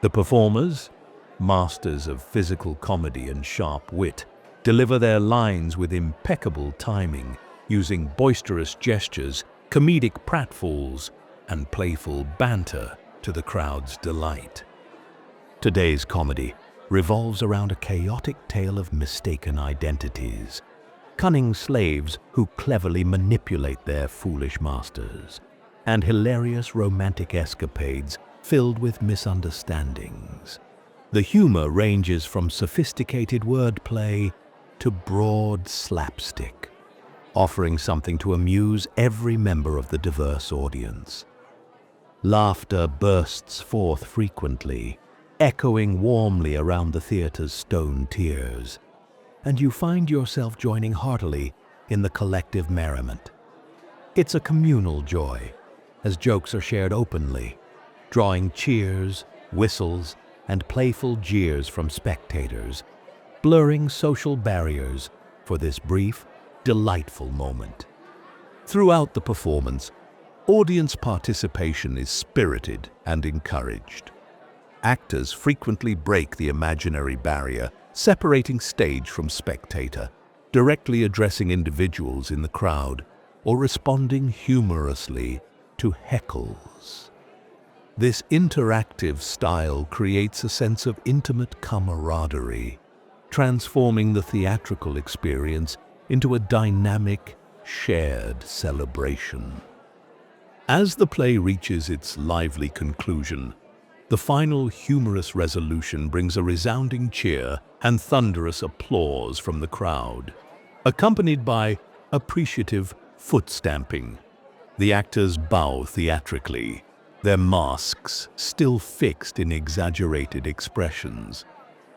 The performers, masters of physical comedy and sharp wit, deliver their lines with impeccable timing, using boisterous gestures, comedic pratfalls, and playful banter to the crowd's delight. Today's comedy revolves around a chaotic tale of mistaken identities, cunning slaves who cleverly manipulate their foolish masters, and hilarious romantic escapades filled with misunderstandings. The humor ranges from sophisticated wordplay to broad slapstick, offering something to amuse every member of the diverse audience. Laughter bursts forth frequently, echoing warmly around the theater's stone tiers, and you find yourself joining heartily in the collective merriment. It's a communal joy, as jokes are shared openly, drawing cheers, whistles, and playful jeers from spectators, blurring social barriers for this brief, delightful moment. Throughout the performance, audience participation is spirited and encouraged. Actors frequently break the imaginary barrier, separating stage from spectator, directly addressing individuals in the crowd, or responding humorously to heckles. This interactive style creates a sense of intimate camaraderie, transforming the theatrical experience into a dynamic, shared celebration. As the play reaches its lively conclusion, the final humorous resolution brings a resounding cheer and thunderous applause from the crowd, accompanied by appreciative foot stamping. The actors bow theatrically, their masks still fixed in exaggerated expressions,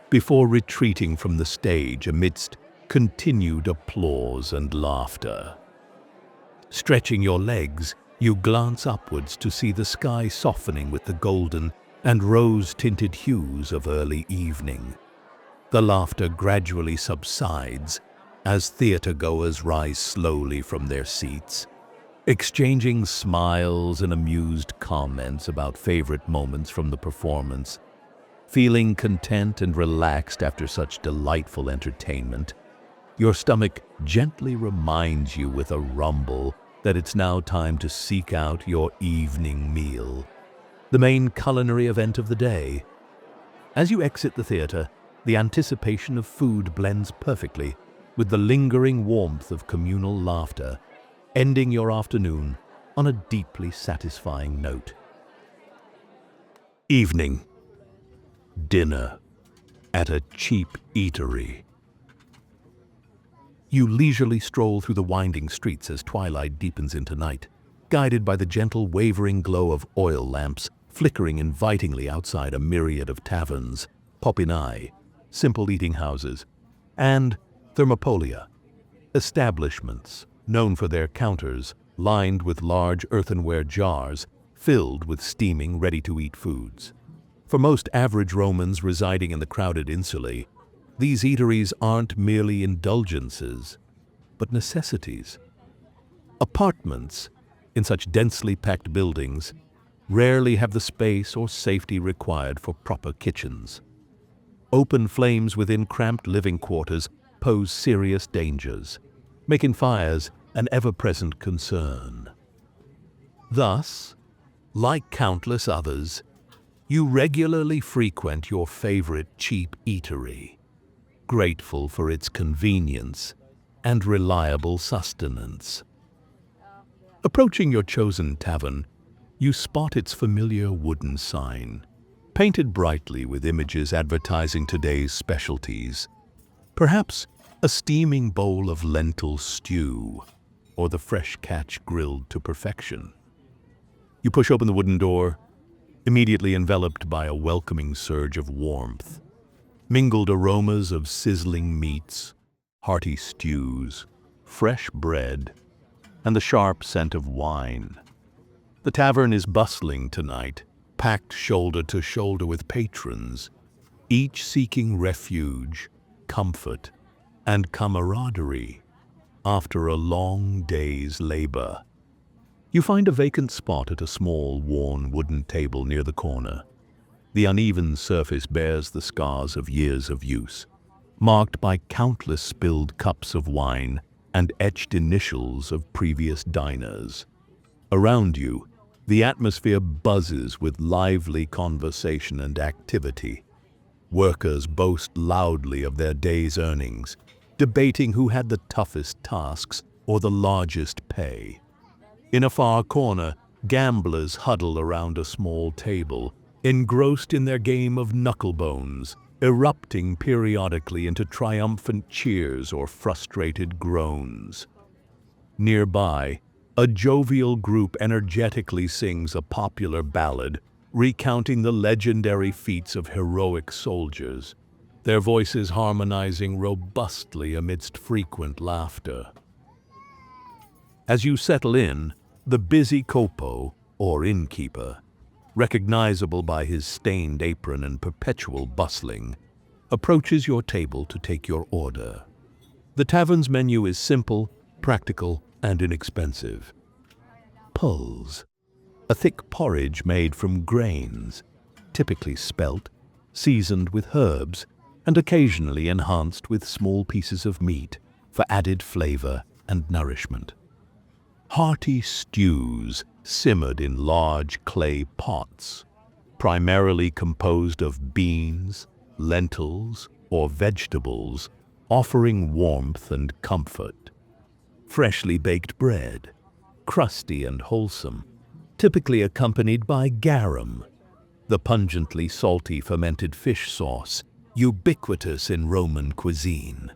before retreating from the stage amidst continued applause and laughter. Stretching your legs, you glance upwards to see the sky softening with the golden and rose-tinted hues of early evening. The laughter gradually subsides as theater-goers rise slowly from their seats, exchanging smiles and amused comments about favorite moments from the performance. Feeling content and relaxed after such delightful entertainment, your stomach gently reminds you with a rumble that it's now time to seek out your evening meal, the main culinary event of the day. As you exit the theater, the anticipation of food blends perfectly with the lingering warmth of communal laughter, ending your afternoon on a deeply satisfying note. Evening. Dinner at a cheap eatery. You leisurely stroll through the winding streets as twilight deepens into night, guided by the gentle wavering glow of oil lamps flickering invitingly outside a myriad of taverns, popinai, simple eating houses, and thermopolia, establishments known for their counters lined with large earthenware jars filled with steaming, ready-to-eat foods. For most average Romans residing in the crowded insulae, these eateries aren't merely indulgences, but necessities. Apartments, in such densely packed buildings, rarely have the space or safety required for proper kitchens. Open flames within cramped living quarters pose serious dangers, making fires an ever-present concern. Thus, like countless others, you regularly frequent your favorite cheap eatery, grateful for its convenience and reliable sustenance. Approaching your chosen tavern, you spot its familiar wooden sign, painted brightly with images advertising today's specialties. Perhaps a steaming bowl of lentil stew, or the fresh catch grilled to perfection. You push open the wooden door, immediately enveloped by a welcoming surge of warmth. Mingled aromas of sizzling meats, hearty stews, fresh bread, and the sharp scent of wine. The tavern is bustling tonight, packed shoulder to shoulder with patrons, each seeking refuge, comfort, and camaraderie after a long day's labor. You find a vacant spot at a small, worn wooden table near the corner. The uneven surface bears the scars of years of use, marked by countless spilled cups of wine and etched initials of previous diners. Around you, the atmosphere buzzes with lively conversation and activity. Workers boast loudly of their day's earnings, debating who had the toughest tasks or the largest pay. In a far corner, gamblers huddle around a small table, engrossed in their game of knucklebones, erupting periodically into triumphant cheers or frustrated groans. Nearby, a jovial group energetically sings a popular ballad recounting the legendary feats of heroic soldiers, their voices harmonizing robustly amidst frequent laughter. As you settle in, the busy kopo, or innkeeper, recognizable by his stained apron and perpetual bustling, approaches your table to take your order. The tavern's menu is simple, practical, and inexpensive. Pulse, a thick porridge made from grains, typically spelt, seasoned with herbs, and occasionally enhanced with small pieces of meat for added flavor and nourishment. Hearty stews simmered in large clay pots, primarily composed of beans, lentils, or vegetables, offering warmth and comfort. Freshly baked bread, crusty and wholesome, typically accompanied by garum, the pungently salty fermented fish sauce ubiquitous in Roman cuisine.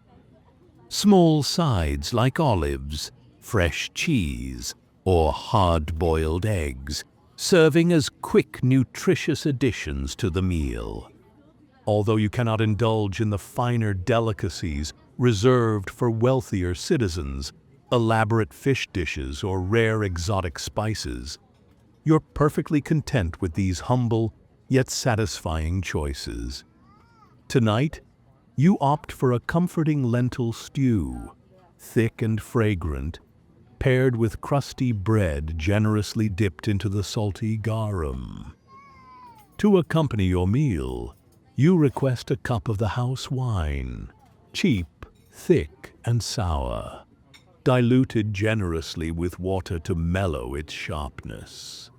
Small sides like olives, fresh cheese, or hard-boiled eggs, serving as quick, nutritious additions to the meal. Although you cannot indulge in the finer delicacies reserved for wealthier citizens, elaborate fish dishes or rare exotic spices, you're perfectly content with these humble yet satisfying choices. Tonight, you opt for a comforting lentil stew, thick and fragrant, paired with crusty bread generously dipped into the salty garum. To accompany your meal, you request a cup of the house wine, cheap, thick, and sour, diluted generously with water to mellow its sharpness.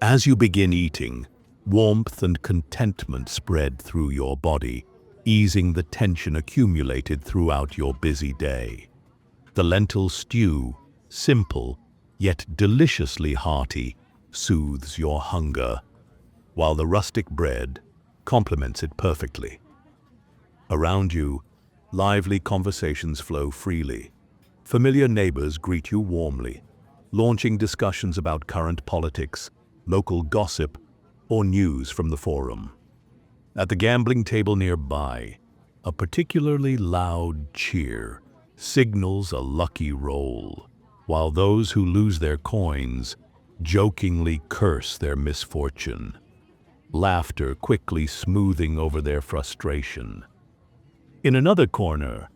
As you begin eating, warmth and contentment spread through your body, easing the tension accumulated throughout your busy day. The lentil stew, simple yet deliciously hearty, soothes your hunger, while the rustic bread complements it perfectly. Around you, lively conversations flow freely. Familiar neighbors greet you warmly, launching discussions about current politics, local gossip, or news from the forum. At the gambling table nearby, a particularly loud cheer signals a lucky roll, while those who lose their coins jokingly curse their misfortune, laughter quickly smoothing over their frustration. In another corner,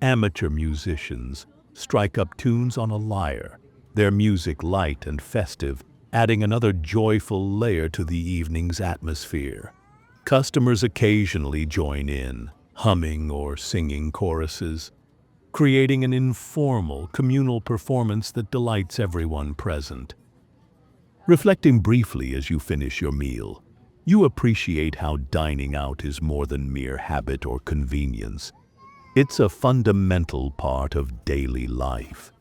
amateur musicians strike up tunes on a lyre, their music light and festive, adding another joyful layer to the evening's atmosphere. Customers occasionally join in, humming or singing choruses, creating an informal, communal performance that delights everyone present. Reflecting briefly as you finish your meal, you appreciate how dining out is more than mere habit or convenience. It's a fundamental part of daily life.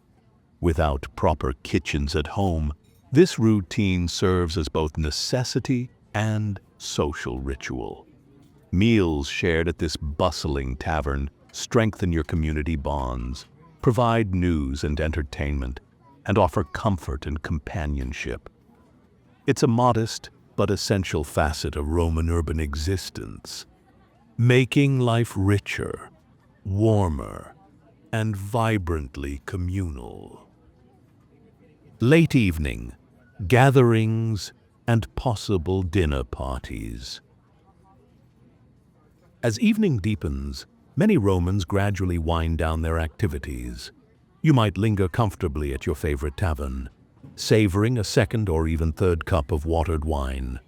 Without proper kitchens at home, this routine serves as both necessity and social ritual. Meals shared at this bustling tavern strengthen your community bonds, provide news and entertainment, and offer comfort and companionship. It's a modest but essential facet of Roman urban existence, making life richer, warmer, and vibrantly communal. Late evening, gatherings, and possible dinner parties. As evening deepens, many Romans gradually wind down their activities. You might linger comfortably at your favorite tavern, savoring a second or even third cup of watered wine,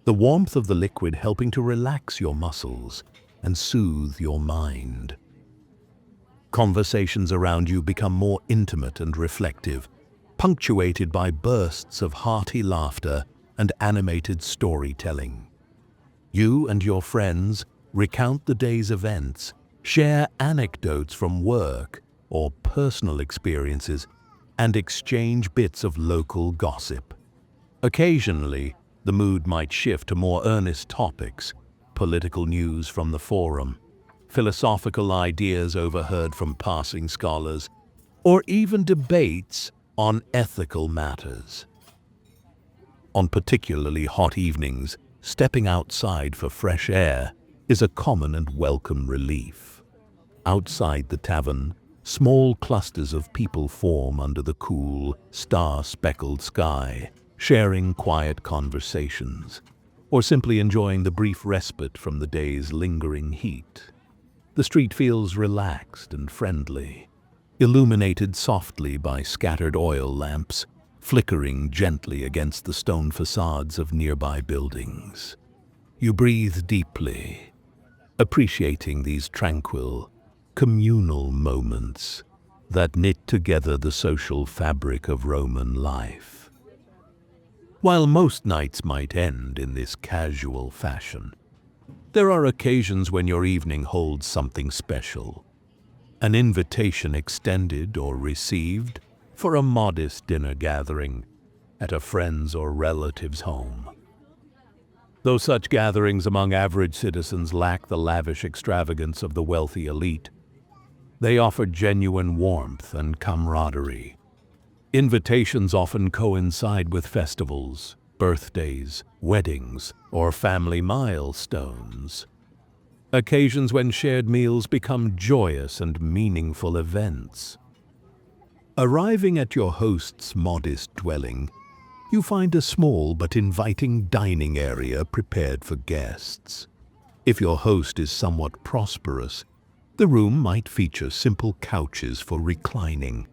the warmth of the liquid helping to relax your muscles and soothe your mind. Conversations around you become more intimate and reflective, punctuated by bursts of hearty laughter and animated storytelling. You and your friends recount the day's events, share anecdotes from work or personal experiences, and exchange bits of local gossip. Occasionally, the mood might shift to more earnest topics, political news from the forum, philosophical ideas overheard from passing scholars, or even debates on ethical matters. On particularly hot evenings, stepping outside for fresh air is a common and welcome relief. Outside the tavern, small clusters of people form under the cool, star-speckled sky, sharing quiet conversations, or simply enjoying the brief respite from the day's lingering heat. The street feels relaxed and friendly, illuminated softly by scattered oil lamps, flickering gently against the stone facades of nearby buildings. You breathe deeply, appreciating these tranquil, communal moments that knit together the social fabric of Roman life. While most nights might end in this casual fashion, there are occasions when your evening holds something special. An invitation extended or received for a modest dinner gathering at a friend's or relative's home. Though such gatherings among average citizens lack the lavish extravagance of the wealthy elite, they offer genuine warmth and camaraderie. Invitations often coincide with festivals, birthdays, weddings, or family milestones. Occasions when shared meals become joyous and meaningful events. Arriving at your host's modest dwelling, you find a small but inviting dining area prepared for guests. If your host is somewhat prosperous, the room might feature simple couches for reclining,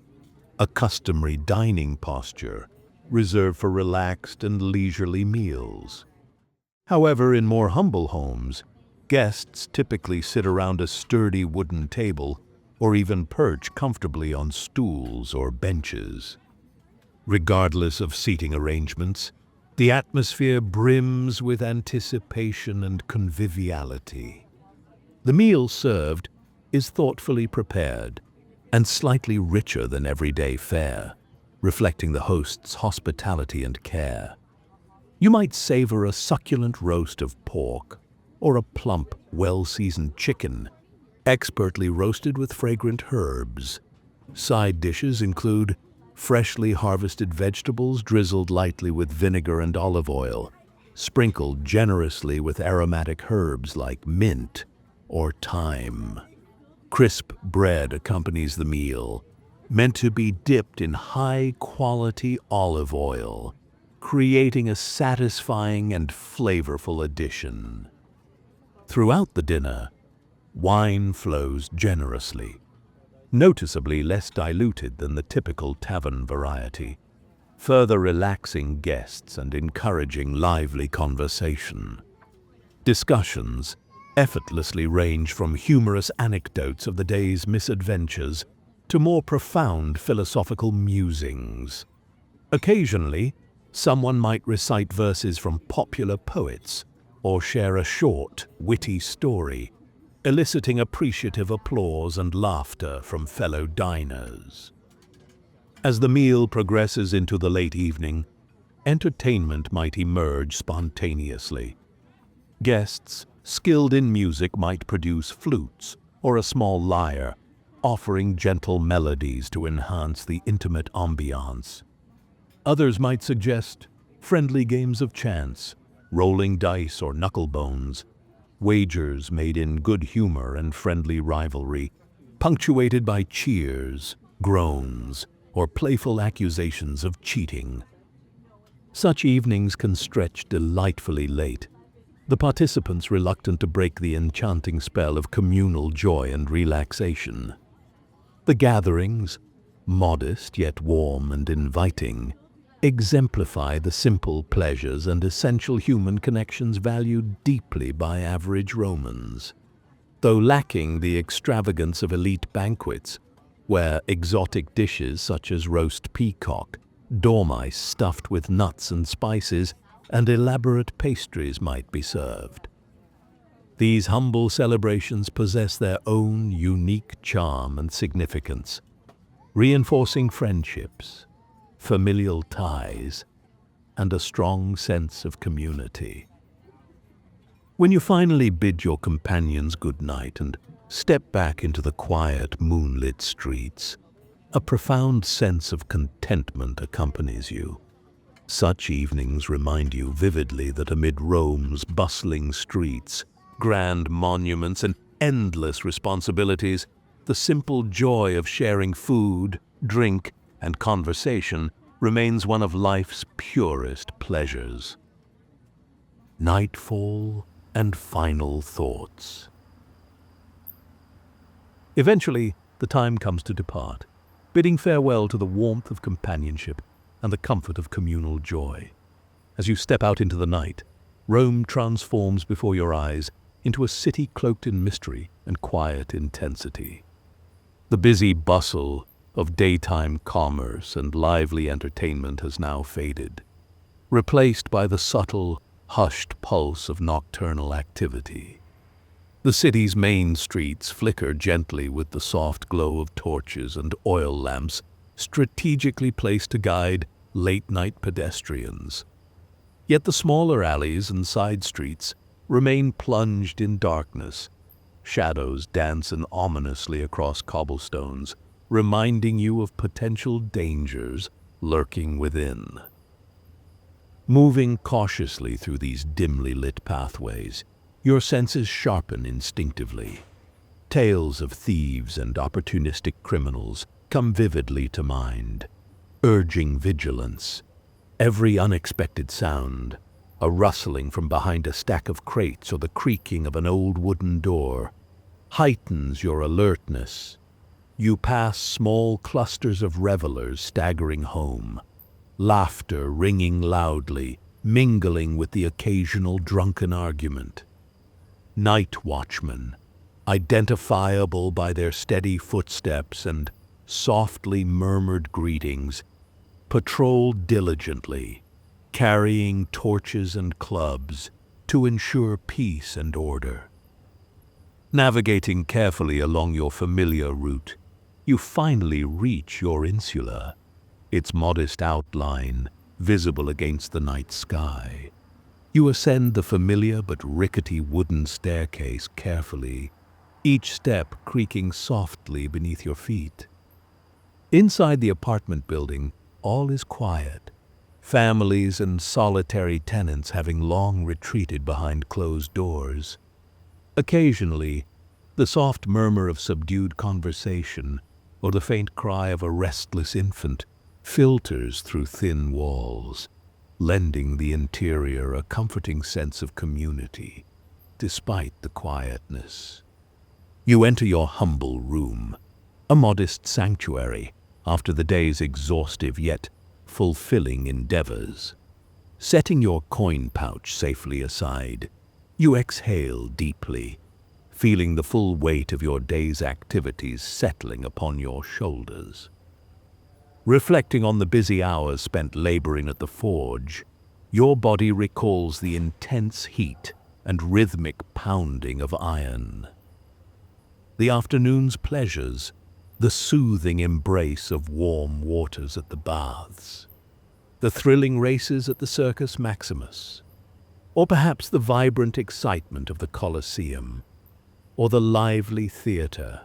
a customary dining posture reserved for relaxed and leisurely meals. However, in more humble homes, guests typically sit around a sturdy wooden table or even perch comfortably on stools or benches. Regardless of seating arrangements, the atmosphere brims with anticipation and conviviality. The meal served is thoughtfully prepared and slightly richer than everyday fare, reflecting the host's hospitality and care. You might savor a succulent roast of pork or a plump, well-seasoned chicken, expertly roasted with fragrant herbs. Side dishes include freshly harvested vegetables drizzled lightly with vinegar and olive oil, sprinkled generously with aromatic herbs like mint or thyme. Crisp bread accompanies the meal, meant to be dipped in high-quality olive oil, creating a satisfying and flavorful addition. Throughout the dinner, wine flows generously, noticeably less diluted than the typical tavern variety, further relaxing guests and encouraging lively conversation. Discussions effortlessly range from humorous anecdotes of the day's misadventures to more profound philosophical musings. Occasionally, someone might recite verses from popular poets or share a short, witty story, eliciting appreciative applause and laughter from fellow diners. As the meal progresses into the late evening, entertainment might emerge spontaneously. Guests skilled in music might produce flutes or a small lyre, offering gentle melodies to enhance the intimate ambiance. Others might suggest friendly games of chance, rolling dice or knucklebones, wagers made in good humor and friendly rivalry, punctuated by cheers, groans, or playful accusations of cheating. Such evenings can stretch delightfully late, the participants reluctant to break the enchanting spell of communal joy and relaxation. The gatherings, modest yet warm and inviting, exemplify the simple pleasures and essential human connections valued deeply by average Romans. Though lacking the extravagance of elite banquets, where exotic dishes such as roast peacock, dormice stuffed with nuts and spices, and elaborate pastries might be served. These humble celebrations possess their own unique charm and significance, reinforcing friendships, familial ties, and a strong sense of community. When you finally bid your companions good night and step back into the quiet, moonlit streets, a profound sense of contentment accompanies you. Such evenings remind you vividly that amid Rome's bustling streets, grand monuments, and endless responsibilities, the simple joy of sharing food, drink, and conversation remains one of life's purest pleasures. Nightfall and final thoughts. Eventually, the time comes to depart, bidding farewell to the warmth of companionship and the comfort of communal joy. As you step out into the night, Rome transforms before your eyes into a city cloaked in mystery and quiet intensity. The busy bustle of daytime commerce and lively entertainment has now faded, replaced by the subtle, hushed pulse of nocturnal activity. The city's main streets flicker gently with the soft glow of torches and oil lamps strategically placed to guide late-night pedestrians. Yet the smaller alleys and side streets remain plunged in darkness. Shadows dance ominously across cobblestones, reminding you of potential dangers lurking within. Moving cautiously through these dimly lit pathways, your senses sharpen instinctively. Tales of thieves and opportunistic criminals come vividly to mind, urging vigilance. Every unexpected sound, a rustling from behind a stack of crates or the creaking of an old wooden door, heightens your alertness. You pass small clusters of revelers staggering home, laughter ringing loudly, mingling with the occasional drunken argument. Night watchmen, identifiable by their steady footsteps and softly murmured greetings, patrol diligently, carrying torches and clubs to ensure peace and order. Navigating carefully along your familiar route, you finally reach your insula, its modest outline visible against the night sky. You ascend the familiar but rickety wooden staircase carefully, each step creaking softly beneath your feet. Inside the apartment building, all is quiet, families and solitary tenants having long retreated behind closed doors. Occasionally, the soft murmur of subdued conversation or the faint cry of a restless infant filters through thin walls, lending the interior a comforting sense of community, despite the quietness. You enter your humble room, a modest sanctuary after the day's exhaustive yet fulfilling endeavors. Setting your coin pouch safely aside, you exhale deeply, feeling the full weight of your day's activities settling upon your shoulders. Reflecting on the busy hours spent laboring at the forge, your body recalls the intense heat and rhythmic pounding of iron. The afternoon's pleasures, the soothing embrace of warm waters at the baths, the thrilling races at the Circus Maximus, or perhaps the vibrant excitement of the Collosseum, or the lively theater,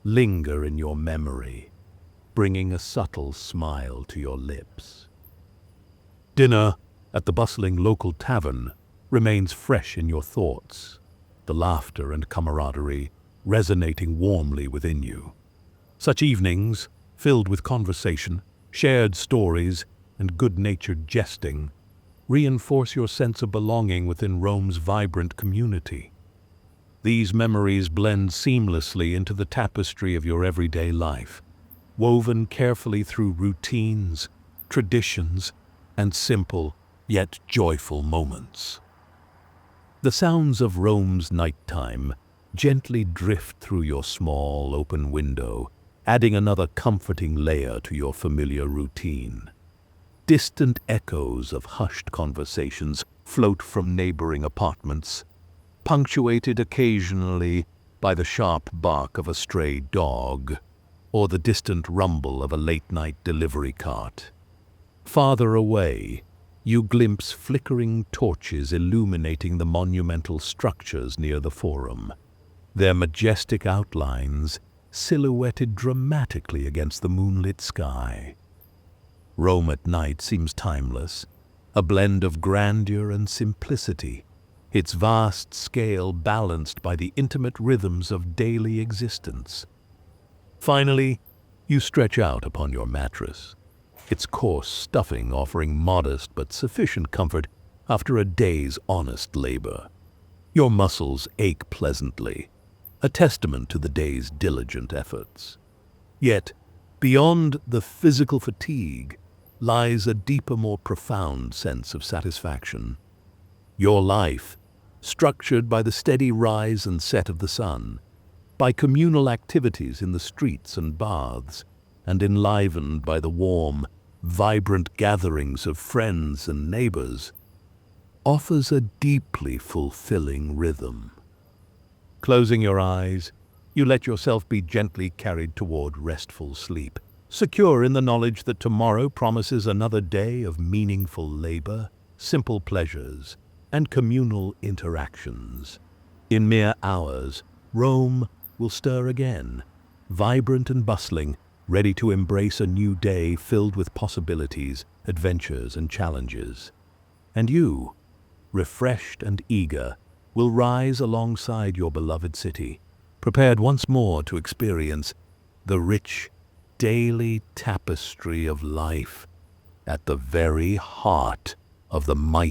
linger in your memory, bringing a subtle smile to your lips. Dinner, at the bustling local tavern remains fresh in your thoughts, the laughter and camaraderie resonating warmly within you. Such evenings, filled with conversation, shared stories, and good-natured jesting, reinforce your sense of belonging within Rome's vibrant community. These memories blend seamlessly into the tapestry of your everyday life, woven carefully through routines, traditions, and simple yet joyful moments. The sounds of Rome's nighttime gently drift through your small open window, adding another comforting layer to your familiar routine. Distant echoes of hushed conversations float from neighboring apartments, punctuated occasionally by the sharp bark of a stray dog or the distant rumble of a late-night delivery cart. Farther away, you glimpse flickering torches illuminating the monumental structures near the Forum, their majestic outlines silhouetted dramatically against the moonlit sky. Rome at night seems timeless, a blend of grandeur and simplicity, its vast scale balanced by the intimate rhythms of daily existence. Finally, you stretch out upon your mattress, its coarse stuffing offering modest but sufficient comfort after a day's honest labor. Your muscles ache pleasantly, a testament to the day's diligent efforts. Yet, beyond the physical fatigue lies a deeper, more profound sense of satisfaction. Your life, structured by the steady rise and set of the sun, by communal activities in the streets and baths, and enlivened by the warm, vibrant gatherings of friends and neighbors, offers a deeply fulfilling rhythm. Closing your eyes, you let yourself be gently carried toward restful sleep, secure in the knowledge that tomorrow promises another day of meaningful labor, simple pleasures, and communal interactions. In mere hours, Rome will stir again, vibrant and bustling, ready to embrace a new day filled with possibilities, adventures, and challenges. And you, refreshed and eager, will rise alongside your beloved city, prepared once more to experience the rich, daily tapestry of life at the very heart of the mighty